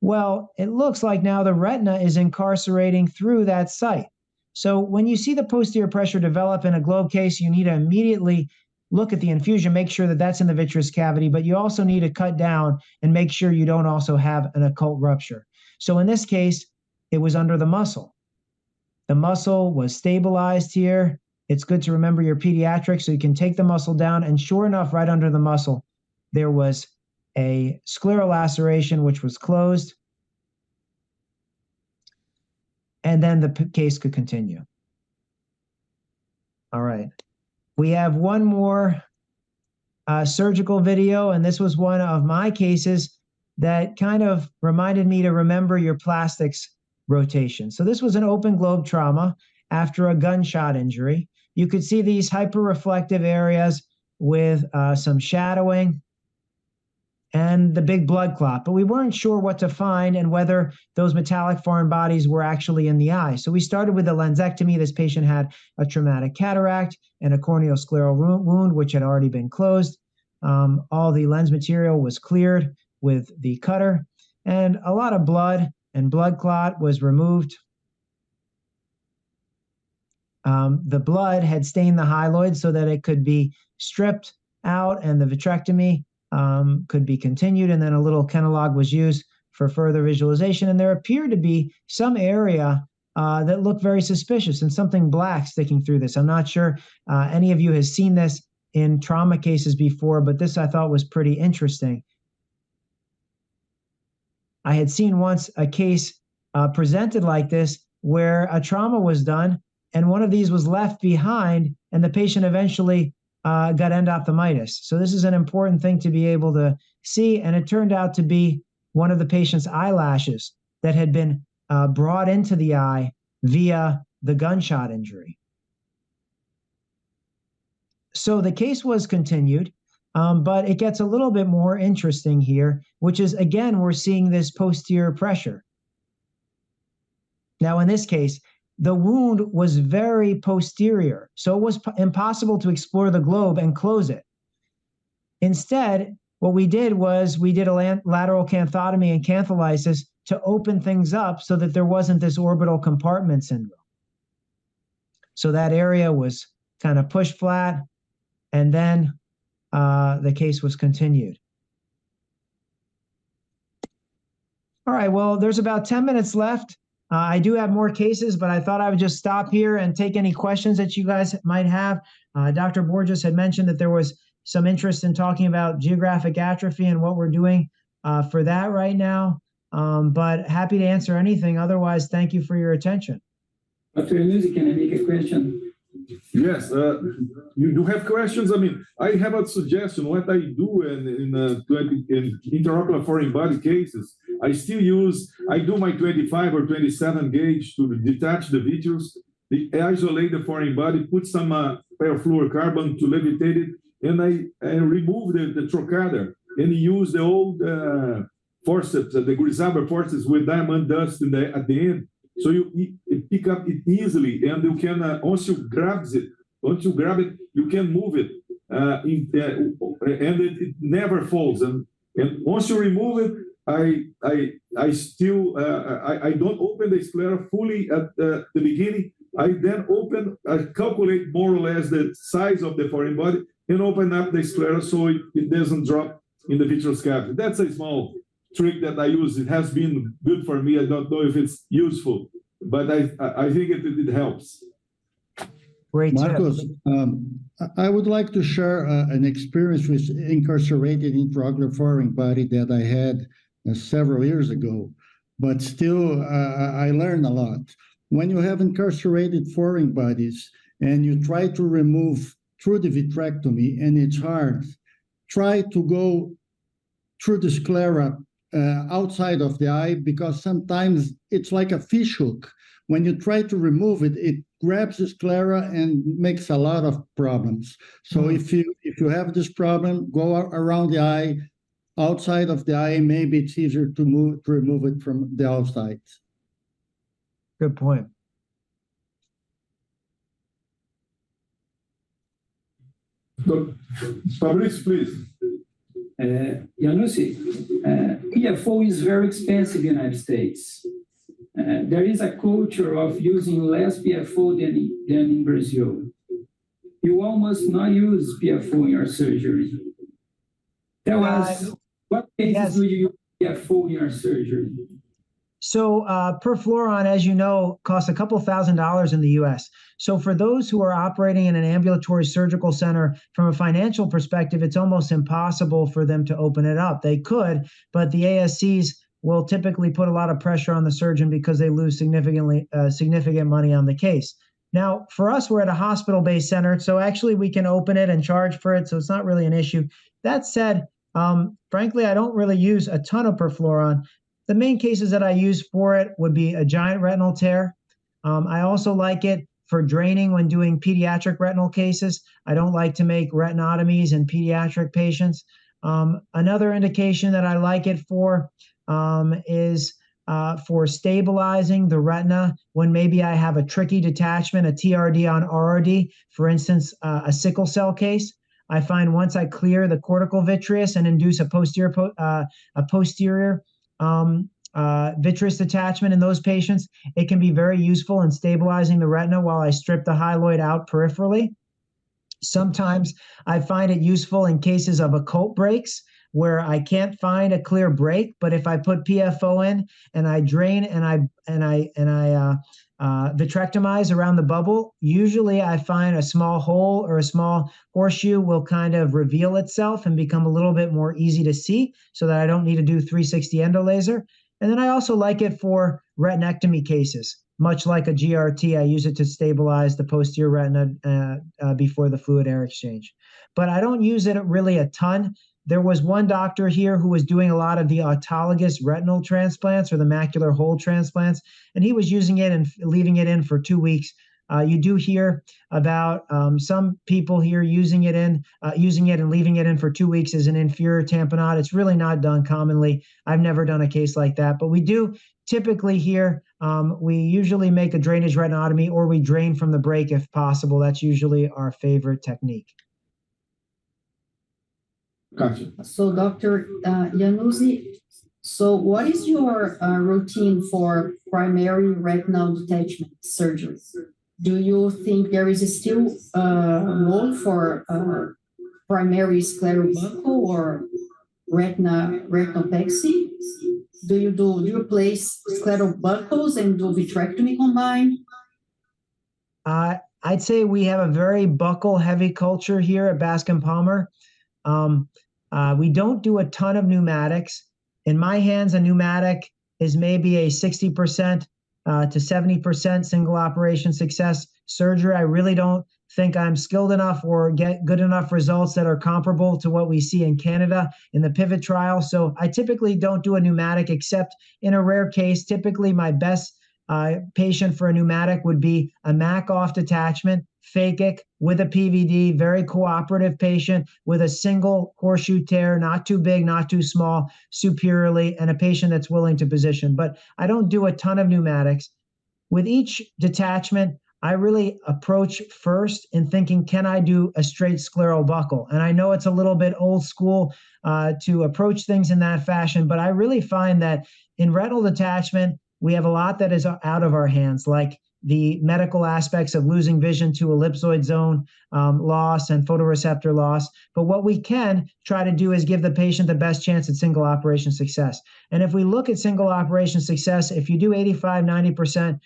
Well, it looks like now the retina is incarcerating through that site. So when you see the posterior pressure develop in a globe case, you need to immediately look at the infusion, make sure that that's in the vitreous cavity, but you also need to cut down and make sure you don't also have an occult rupture. So in this case, it was under the muscle. The muscle was stabilized here. It's good to remember your pediatrics, so you can take the muscle down, and sure enough, right under the muscle, there was a scleral laceration, which was closed. And then the case could continue. All right. We have one more surgical video, and this was one of my cases that kind of reminded me to remember your plastics rotation. So this was an open globe trauma after a gunshot injury. You could see these hyperreflective areas with some shadowing and the big blood clot, but we weren't sure what to find and whether those metallic foreign bodies were actually in the eye. So we started with the lensectomy. This patient had a traumatic cataract and a corneoscleral wound, which had already been closed. All the lens material was cleared with the cutter, and a lot of blood and blood clot was removed. The blood had stained the hyaloid so that it could be stripped out, and the vitrectomy could be continued, and then a little Kenalog was used for further visualization. And there appeared to be some area that looked very suspicious and something black sticking through this. I'm not sure any of you has seen this in trauma cases before, but this I thought was pretty interesting. I had seen once a case presented like this where a trauma was done and one of these was left behind, and the patient eventually got endophthalmitis. So this is an important thing to be able to see, and it turned out to be one of the patient's eyelashes that had been brought into the eye via the gunshot injury. So the case was continued, but it gets a little bit more interesting here, which is, again, we're seeing this posterior pressure. Now, in this case, the wound was very posterior, so it was impossible to explore the globe and close it. Instead, what we did was we did a lateral canthotomy and cantholysis to open things up so that there wasn't this orbital compartment syndrome. So that area was kind of pushed flat, and then the case was continued. All right, well, there's about 10 minutes left. I do have more cases, but I thought I would just stop here and take any questions that you guys might have. Dr. Borges had mentioned that there was some interest in talking about geographic atrophy and what we're doing for that right now, but happy to answer anything. Otherwise, thank you for your attention. Dr. Yannuzzi, can I make a question? Yes, you do have questions. I mean, I have a suggestion. What I do in intraocular foreign body cases, I do my 25 or 27 gauge to detach the vitreous, isolate the foreign body, put some perfluorocarbon to levitate it, and I remove the trocader and use the old forceps, the Grisaber forceps with diamond dust at the end. So you pick up it easily, and you can once you grab it, you can move it, and it never falls. And once you remove it, I don't open the sclera fully at the beginning. I then calculate more or less the size of the foreign body and open up the sclera so it doesn't drop in the vitreous cavity. That's a small trick that I use. It has been good for me. I don't know if it's useful, but I think it helps. Great tip. Marcos, I would like to share an experience with incarcerated intraocular foreign body that I had several years ago, but still I learned a lot. When you have incarcerated foreign bodies and you try to remove through the vitrectomy and it's hard, try to go through the sclera outside of the eye, because sometimes it's like a fish hook. When you try to remove it, it grabs the sclera and makes a lot of problems. So if you have this problem, go around the eye, outside of the eye, maybe it's easier to remove it from the outside. Good point. Fabrice, please. Yannuzzi, PFO is very expensive in the United States. There is a culture of using less PFO than in Brazil. You almost not use PFO in your surgery. Tell us, what cases do you use PFO in your surgery? So perfluoron, as you know, costs a couple $1,000s in the US. So for those who are operating in an ambulatory surgical center, from a financial perspective, it's almost impossible for them to open it up. They could, but the ASCs will typically put a lot of pressure on the surgeon because they lose significant money on the case. Now, for us, we're at a hospital-based center, so actually we can open it and charge for it, so it's not really an issue. That said, frankly, I don't really use a ton of perfluoron. The main cases that I use for it would be a giant retinal tear. I also like it for draining when doing pediatric retinal cases. I don't like to make retinotomies in pediatric patients. Another indication that I like it for is for stabilizing the retina when maybe I have a tricky detachment, a TRD on RRD, for instance, a sickle cell case. I find once I clear the cortical vitreous and induce a posterior vitreous detachment in those patients, it can be very useful in stabilizing the retina while I strip the hyaloid out peripherally. Sometimes I find it useful in cases of occult breaks where I can't find a clear break, but if I put PFO in and I drain and I vitrectomize around the bubble, usually I find a small hole or a small horseshoe will kind of reveal itself and become a little bit more easy to see so that I don't need to do 360 endolaser. And then I also like it for retinectomy cases. Much like a GRT, I use it to stabilize the posterior retina before the fluid air exchange. But I don't use it really a ton. There was one doctor here who was doing a lot of the autologous retinal transplants or the macular hole transplants, and he was using it and leaving it in for 2 weeks. You do hear about some people here using it and leaving it in for 2 weeks as an inferior tamponade. It's really not done commonly. I've never done a case like that, but we do typically here, we usually make a drainage retinotomy or we drain from the break if possible. That's usually our favorite technique. Gotcha. So Dr. Yannuzzi, so what is your routine for primary retinal detachment surgery? Do you think there is still role for primary sclerobuccal or retinopexy? Do you place sclerobuccals and do vitrectomy combined? I'd say we have a very buccal heavy culture here at Bascom Palmer. We don't do a ton of pneumatics. In my hands, a pneumatic is maybe a 60% to 70% single operation success surgery. I really don't think I'm skilled enough or get good enough results that are comparable to what we see in Canada in the PIVOT trial. So I typically don't do a pneumatic except in a rare case. Typically my best patient for a pneumatic would be a MAC off detachment, phakic with a PVD, very cooperative patient with a single horseshoe tear, not too big, not too small, superiorly, and a patient that's willing to position. But I don't do a ton of pneumatics. With each detachment, I really approach first in thinking, can I do a straight scleral buccal? And I know it's a little bit old school to approach things in that fashion, but I really find that in retinal detachment, we have a lot that is out of our hands, like the medical aspects of losing vision to ellipsoid zone loss and photoreceptor loss. But what we can try to do is give the patient the best chance at single operation success. And if we look at single operation success, if you do 85, 90%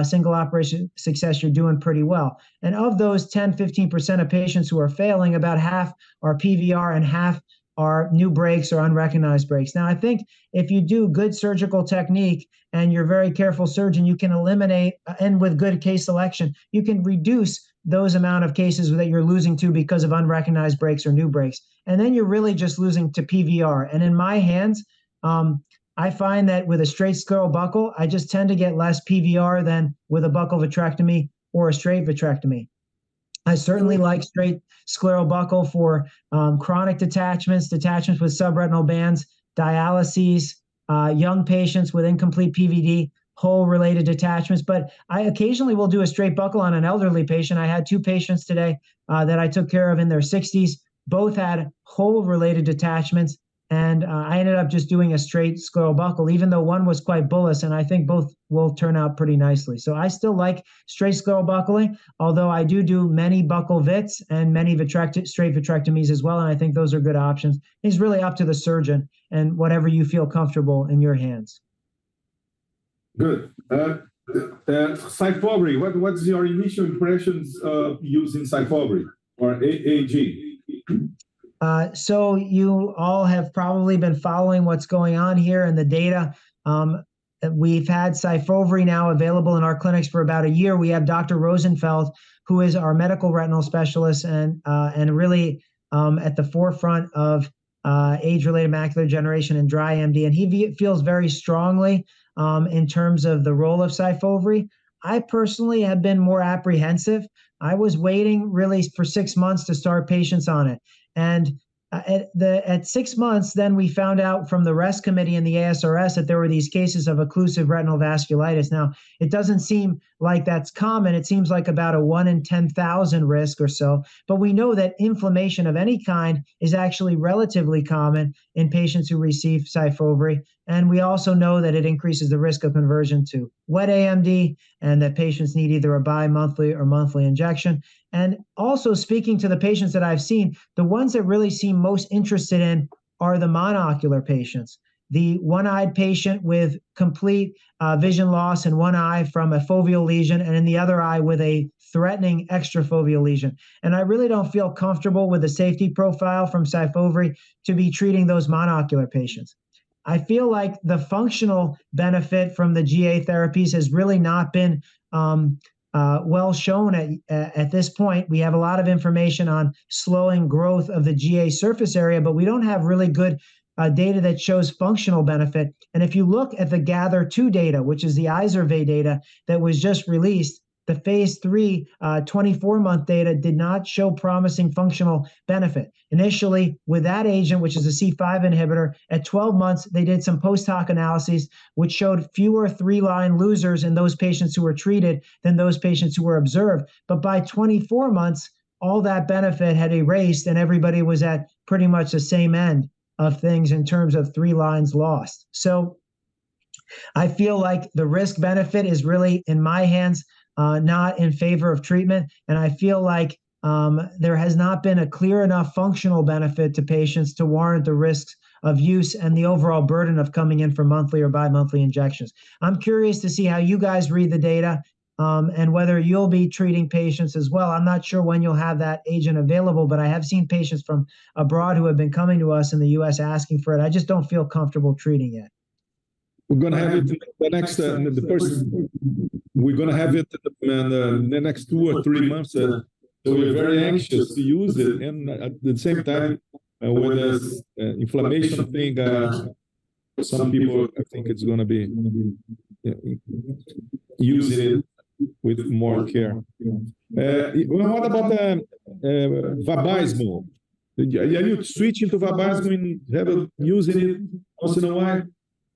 single operation success, you're doing pretty well. And of those 10, 15% of patients who are failing, about half are PVR and half are new breaks or unrecognized breaks. Now, I think if you do good surgical technique and you're a very careful surgeon, you can eliminate, and with good case selection, you can reduce those amount of cases that you're losing to because of unrecognized breaks or new breaks. And then you're really just losing to PVR. And in my hands, I find that with a straight scleral buckle, I just tend to get less PVR than with a buccal vitrectomy or a straight vitrectomy. I certainly like straight scleral buckle for chronic detachments with subretinal bands, dialyses, young patients with incomplete PVD, hole-related detachments. But I occasionally will do a straight buckle on an elderly patient. I had 2 patients today that I took care of in their 60s. Both had hole-related detachments, and I ended up just doing a straight scleral buckle, even though one was quite bullous, and I think both will turn out pretty nicely. So I still like straight scleral buckling, although I do many buccal vits and many straight vitrectomies as well, and I think those are good options. It's really up to the surgeon and whatever you feel comfortable in your hands. Good. Syfovre, what's your initial impressions of using Syfovre or AAG? So you all have probably been following what's going on here and the data. We've had Syfovre now available in our clinics for about a year. We have Dr. Rosenfeld, who is our medical retinal specialist and really at the forefront of age-related macular degeneration and dry AMD. And he feels very strongly in terms of the role of Syfovre. I personally have been more apprehensive. I was waiting really for 6 months to start patients on it. And at 6 months, then we found out from the REST committee and the ASRS that there were these cases of occlusive retinal vasculitis. Now, it doesn't seem like that's common. It seems like about a 1 in 10,000 risk or so. But we know that inflammation of any kind is actually relatively common in patients who receive Syfovre. And we also know that it increases the risk of conversion to wet AMD and that patients need either a bi-monthly or monthly injection. And also speaking to the patients that I've seen, the ones that really seem most interested in are the monocular patients. The one-eyed patient with complete vision loss in one eye from a foveal lesion and in the other eye with a threatening extrafoveal lesion. And I really don't feel comfortable with the safety profile from Syfovre to be treating those monocular patients. I feel like the functional benefit from the GA therapies has really not been well shown at this point. We have a lot of information on slowing growth of the GA surface area, but we don't have really good data that shows functional benefit. And if you look at the GATHER2 data, which is the Izervay data that was just released, the phase 3 24-month data did not show promising functional benefit. Initially, with that agent, which is a C5 inhibitor, at 12 months, they did some post-hoc analyses, which showed fewer 3-line losers in those patients who were treated than those patients who were observed. But by 24 months, all that benefit had erased, and everybody was at pretty much the same end of things in terms of 3 lines lost. So I feel like the risk benefit is really in my hands, not in favor of treatment. And I feel like there has not been a clear enough functional benefit to patients to warrant the risks of use and the overall burden of coming in for monthly or bi-monthly injections. I'm curious to see how you guys read the data and whether you'll be treating patients as well. I'm not sure when you'll have that agent available, but I have seen patients from abroad who have been coming to us in the US asking for it. I just don't feel comfortable treating it. We're going to have it in the next, we're going to have it in the next 2 or 3 months. So we're very anxious to use it. And at the same time, with this inflammation thing, some people, I think it's going to be using it with more care. What about Vabysmo? Are you switching to Vabysmo and have using it once in a while?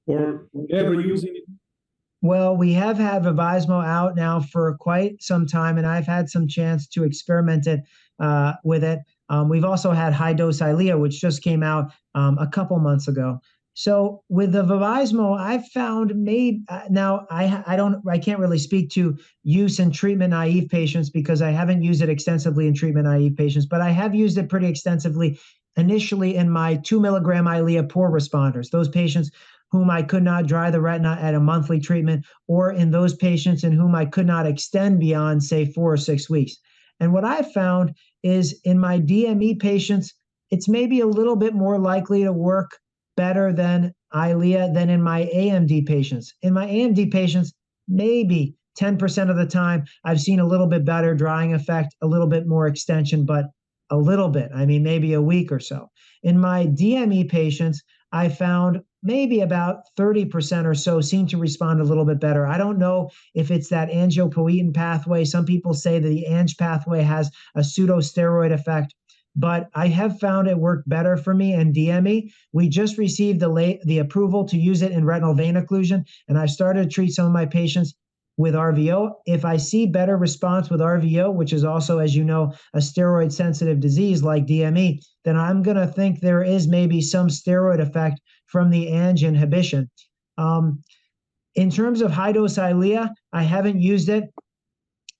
Or ever using it? Well, we have had Vabysmo out now for quite some time, and I've had some chance to experiment with it. We've also had high-dose Eylea, which just came out a couple months ago. So with the Vabysmo, I've found now I can't really speak to use in treatment naive patients because I haven't used it extensively in treatment naive patients, but I have used it pretty extensively initially in my 2 milligram Eylea poor responders, those patients whom I could not dry the retina at a monthly treatment, or in those patients in whom I could not extend beyond, say, 4 or 6 weeks. And what I've found is in my DME patients, it's maybe a little bit more likely to work better than Eylea than in my AMD patients. In my AMD patients, maybe 10% of the time, I've seen a little bit better drying effect, a little bit more extension, but a little bit. I mean, maybe a week or so. In my DME patients, I found maybe about 30% or so seem to respond a little bit better. I don't know if it's that angiopoietin pathway. Some people say that the Ang pathway has a pseudosteroid effect, but I have found it worked better for me in DME. We just received the approval to use it in retinal vein occlusion, and I started to treat some of my patients with RVO. If I see better response with RVO, which is also, as you know, a steroid sensitive disease like DME, then I'm going to think there is maybe some steroid effect from the Ang inhibition. In terms of high dose Eylea, I haven't used it,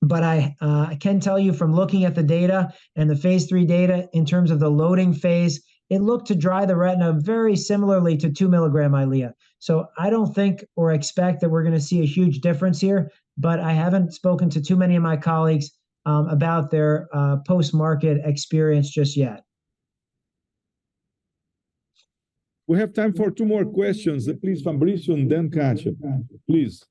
but I can tell you from looking at the data and the phase 3 data in terms of the loading phase, it looked to dry the retina very similarly to 2 milligram Eylea. So I don't think or expect that we're going to see a huge difference here, but I haven't spoken to too many of my colleagues about their post-market experience just yet. We have time for 2 more questions. Please, Fabrício and then Katia. Please.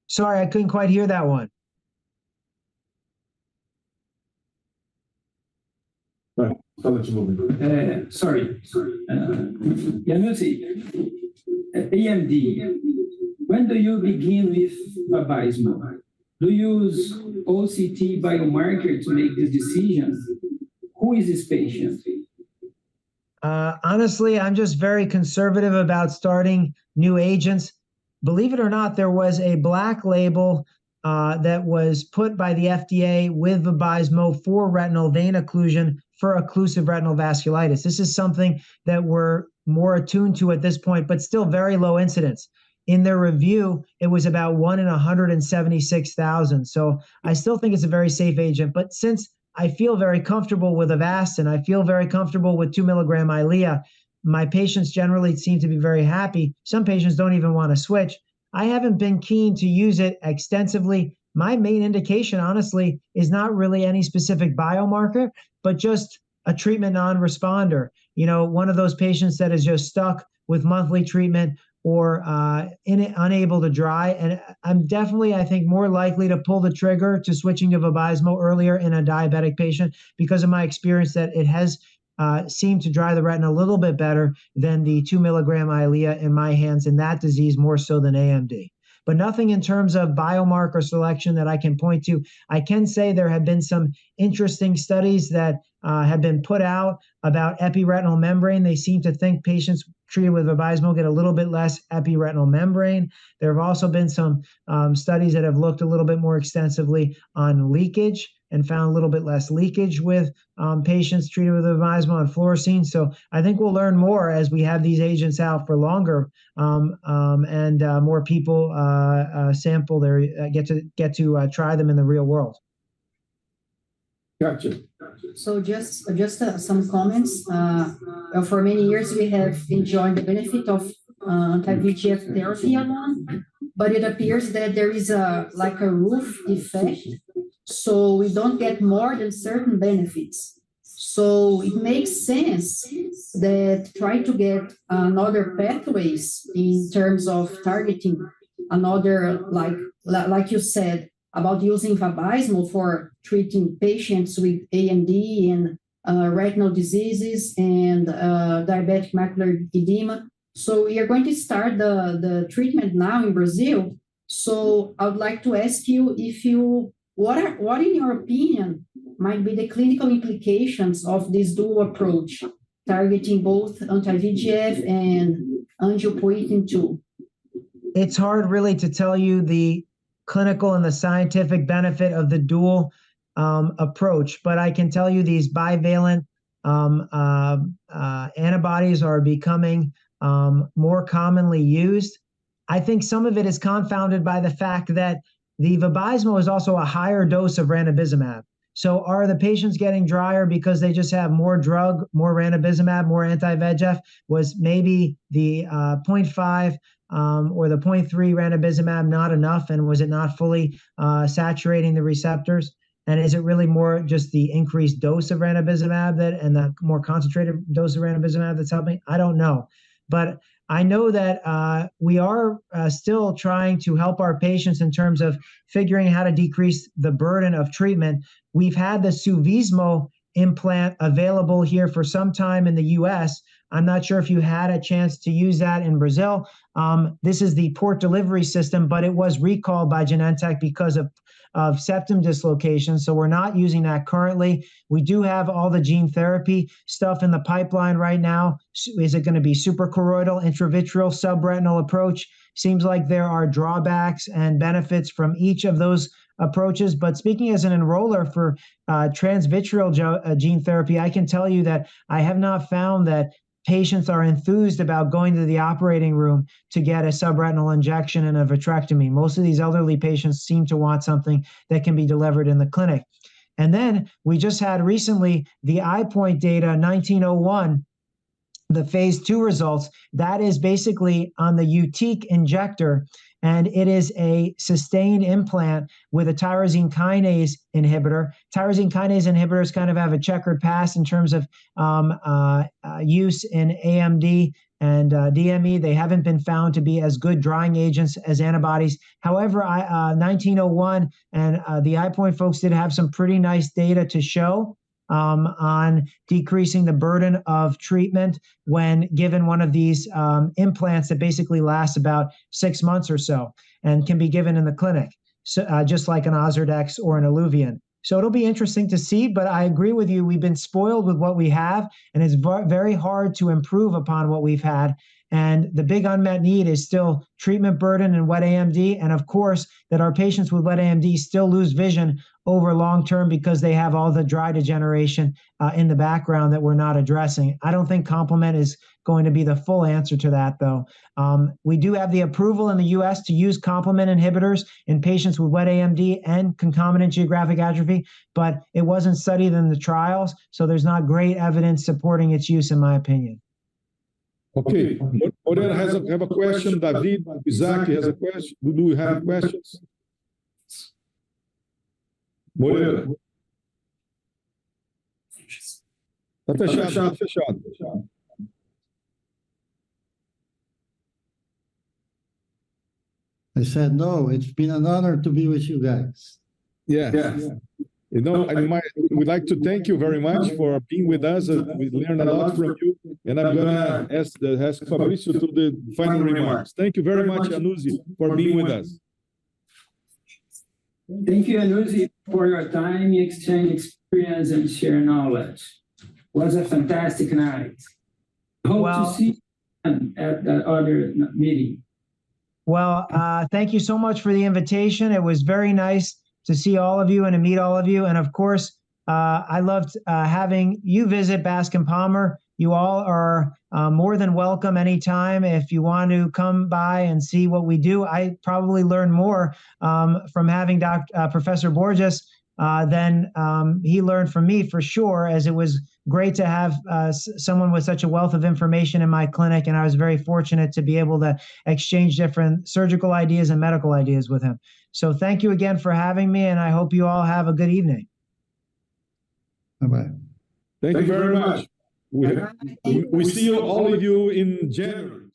Sorry, I couldn't quite hear that one. Right. Sorry. Yannuzzi, AMD. When do you begin with Vabysmo? Do you use OCT biomarker to make this decision? Who is this patient? Honestly, I'm just very conservative about starting new agents. Believe it or not, there was a black label that was put by the FDA with Vabysmo for retinal vein occlusion for occlusive retinal vasculitis. This is something that we're more attuned to at this point, but still very low incidence. In their review, it was about 1 in 176,000. So I still think it's a very safe agent. But since I feel very comfortable with Avastin, I feel very comfortable with 2 milligram Eylea, my patients generally seem to be very happy. Some patients don't even want to switch. I haven't been keen to use it extensively. My main indication, honestly, is not really any specific biomarker, but just a treatment non-responder. You know, one of those patients that is just stuck with monthly treatment or unable to dry. And I'm definitely, I think, more likely to pull the trigger to switching to Vabysmo earlier in a diabetic patient because of my experience that it has seemed to dry the retina a little bit better than the 2 milligram Eylea in my hands in that disease, more so than AMD. But nothing in terms of biomarker selection that I can point to. I can say there have been some interesting studies that have been put out about epiretinal membrane. They seem to think patients treated with Vabysmo get a little bit less epiretinal membrane. There have also been some studies that have looked a little bit more extensively on leakage and found a little bit less leakage with patients treated with Vabysmo and fluorescein. So I think we'll learn more as we have these agents out for longer and more people sample their get to try them in the real world. Gotcha. So just some comments. For many years, we have enjoyed the benefit of anti-VEGF therapy alone, but it appears that there is a roof effect. So we don't get more than certain benefits. So it makes sense that try to get another pathways in terms of targeting another, like you said, about using Vabysmo for treating patients with AMD and retinal diseases and diabetic macular edema. So we are going to start the treatment now in Brazil. So I would like to ask you what in your opinion might be the clinical implications of this dual approach, targeting both anti-VEGF and angiopoietin 2? It's hard really to tell you the clinical and the scientific benefit of the dual approach. But I can tell you these bivalent antibodies are becoming more commonly used. I think some of it is confounded by the fact that the Vabysmo is also a higher dose of ranibizumab. So are the patients getting drier because they just have more drug, more ranibizumab, more anti-VEGF? Was maybe the 0.5 or the 0.3 ranibizumab not enough, and was it not fully saturating the receptors? And is it really more just the increased dose of ranibizumab and the more concentrated dose of ranibizumab that's helping? I don't know. But I know that we are still trying to help our patients in terms of figuring how to decrease the burden of treatment. We've had the Suvizmo implant available here for some time in the US. I'm not sure if you had a chance to use that in Brazil. This is the port delivery system, but it was recalled by Genentech because of septum dislocation. So we're not using that currently. We do have all the gene therapy stuff in the pipeline right now. Is it going to be suprachoroidal, intravitreal, subretinal approach? Seems like there are drawbacks and benefits from each of those approaches. But speaking as an enroller for transvitreal gene therapy, I can tell you that I have not found that patients are enthused about going to the operating room to get a subretinal injection and a vitrectomy. Most of these elderly patients seem to want something that can be delivered in the clinic. And then we just had recently the EyePoint data, 1901, the phase 2 results. That is basically on the YUTIQ injector, and it is a sustained implant with a tyrosine kinase inhibitor. Tyrosine kinase inhibitors kind of have a checkered past in terms of use in AMD and DME. They haven't been found to be as good drying agents as antibodies. However, 1901 and the EyePoint folks did have some pretty nice data to show on decreasing the burden of treatment when given one of these implants that basically lasts about 6 months or so and can be given in the clinic, so, just like an Ozurdex or an Iluvien. So it'll be interesting to see, but I agree with you. We've been spoiled with what we have, and it's very hard to improve upon what we've had. And the big unmet need is still treatment burden in wet AMD. And of course, that our patients with wet AMD still lose vision over long term because they have all the dry degeneration in the background that we're not addressing. I don't think complement is going to be the full answer to that, though. We do have the approval in the US to use complement inhibitors in patients with wet AMD and concomitant geographic atrophy, but it wasn't studied in the trials, so there's not great evidence supporting its use, in my opinion. Okay, Moreira have a question. David, Isaac has a question. Do you have questions? Moreira. Tá fechado. I said, no, it's been an honor to be with you guys. Yeah. You know, we'd like to thank you very much for being with us. We learned a lot from you, and I'm gonna ask Fabrício to the final remarks. Thank you very much, Yannuzzi, for being with us. Thank you, Yannuzzi, for your time, exchange experience, and share knowledge. It was a fantastic night. Hope to see you at the other meeting. Well, thank you so much for the invitation. It was very nice to see all of you and to meet all of you. And of course, I loved having you visit Bascom Palmer. You all are more than welcome anytime if you want to come by and see what we do. I probably learned more from having Professor Borges than he learned from me, for sure, as it was great to have someone with such a wealth of information in my clinic. And I was very fortunate to be able to exchange different surgical ideas and medical ideas with him. So thank you again for having me, and I hope you all have a good evening. Bye-bye. Thank you very much. We see all of you in January.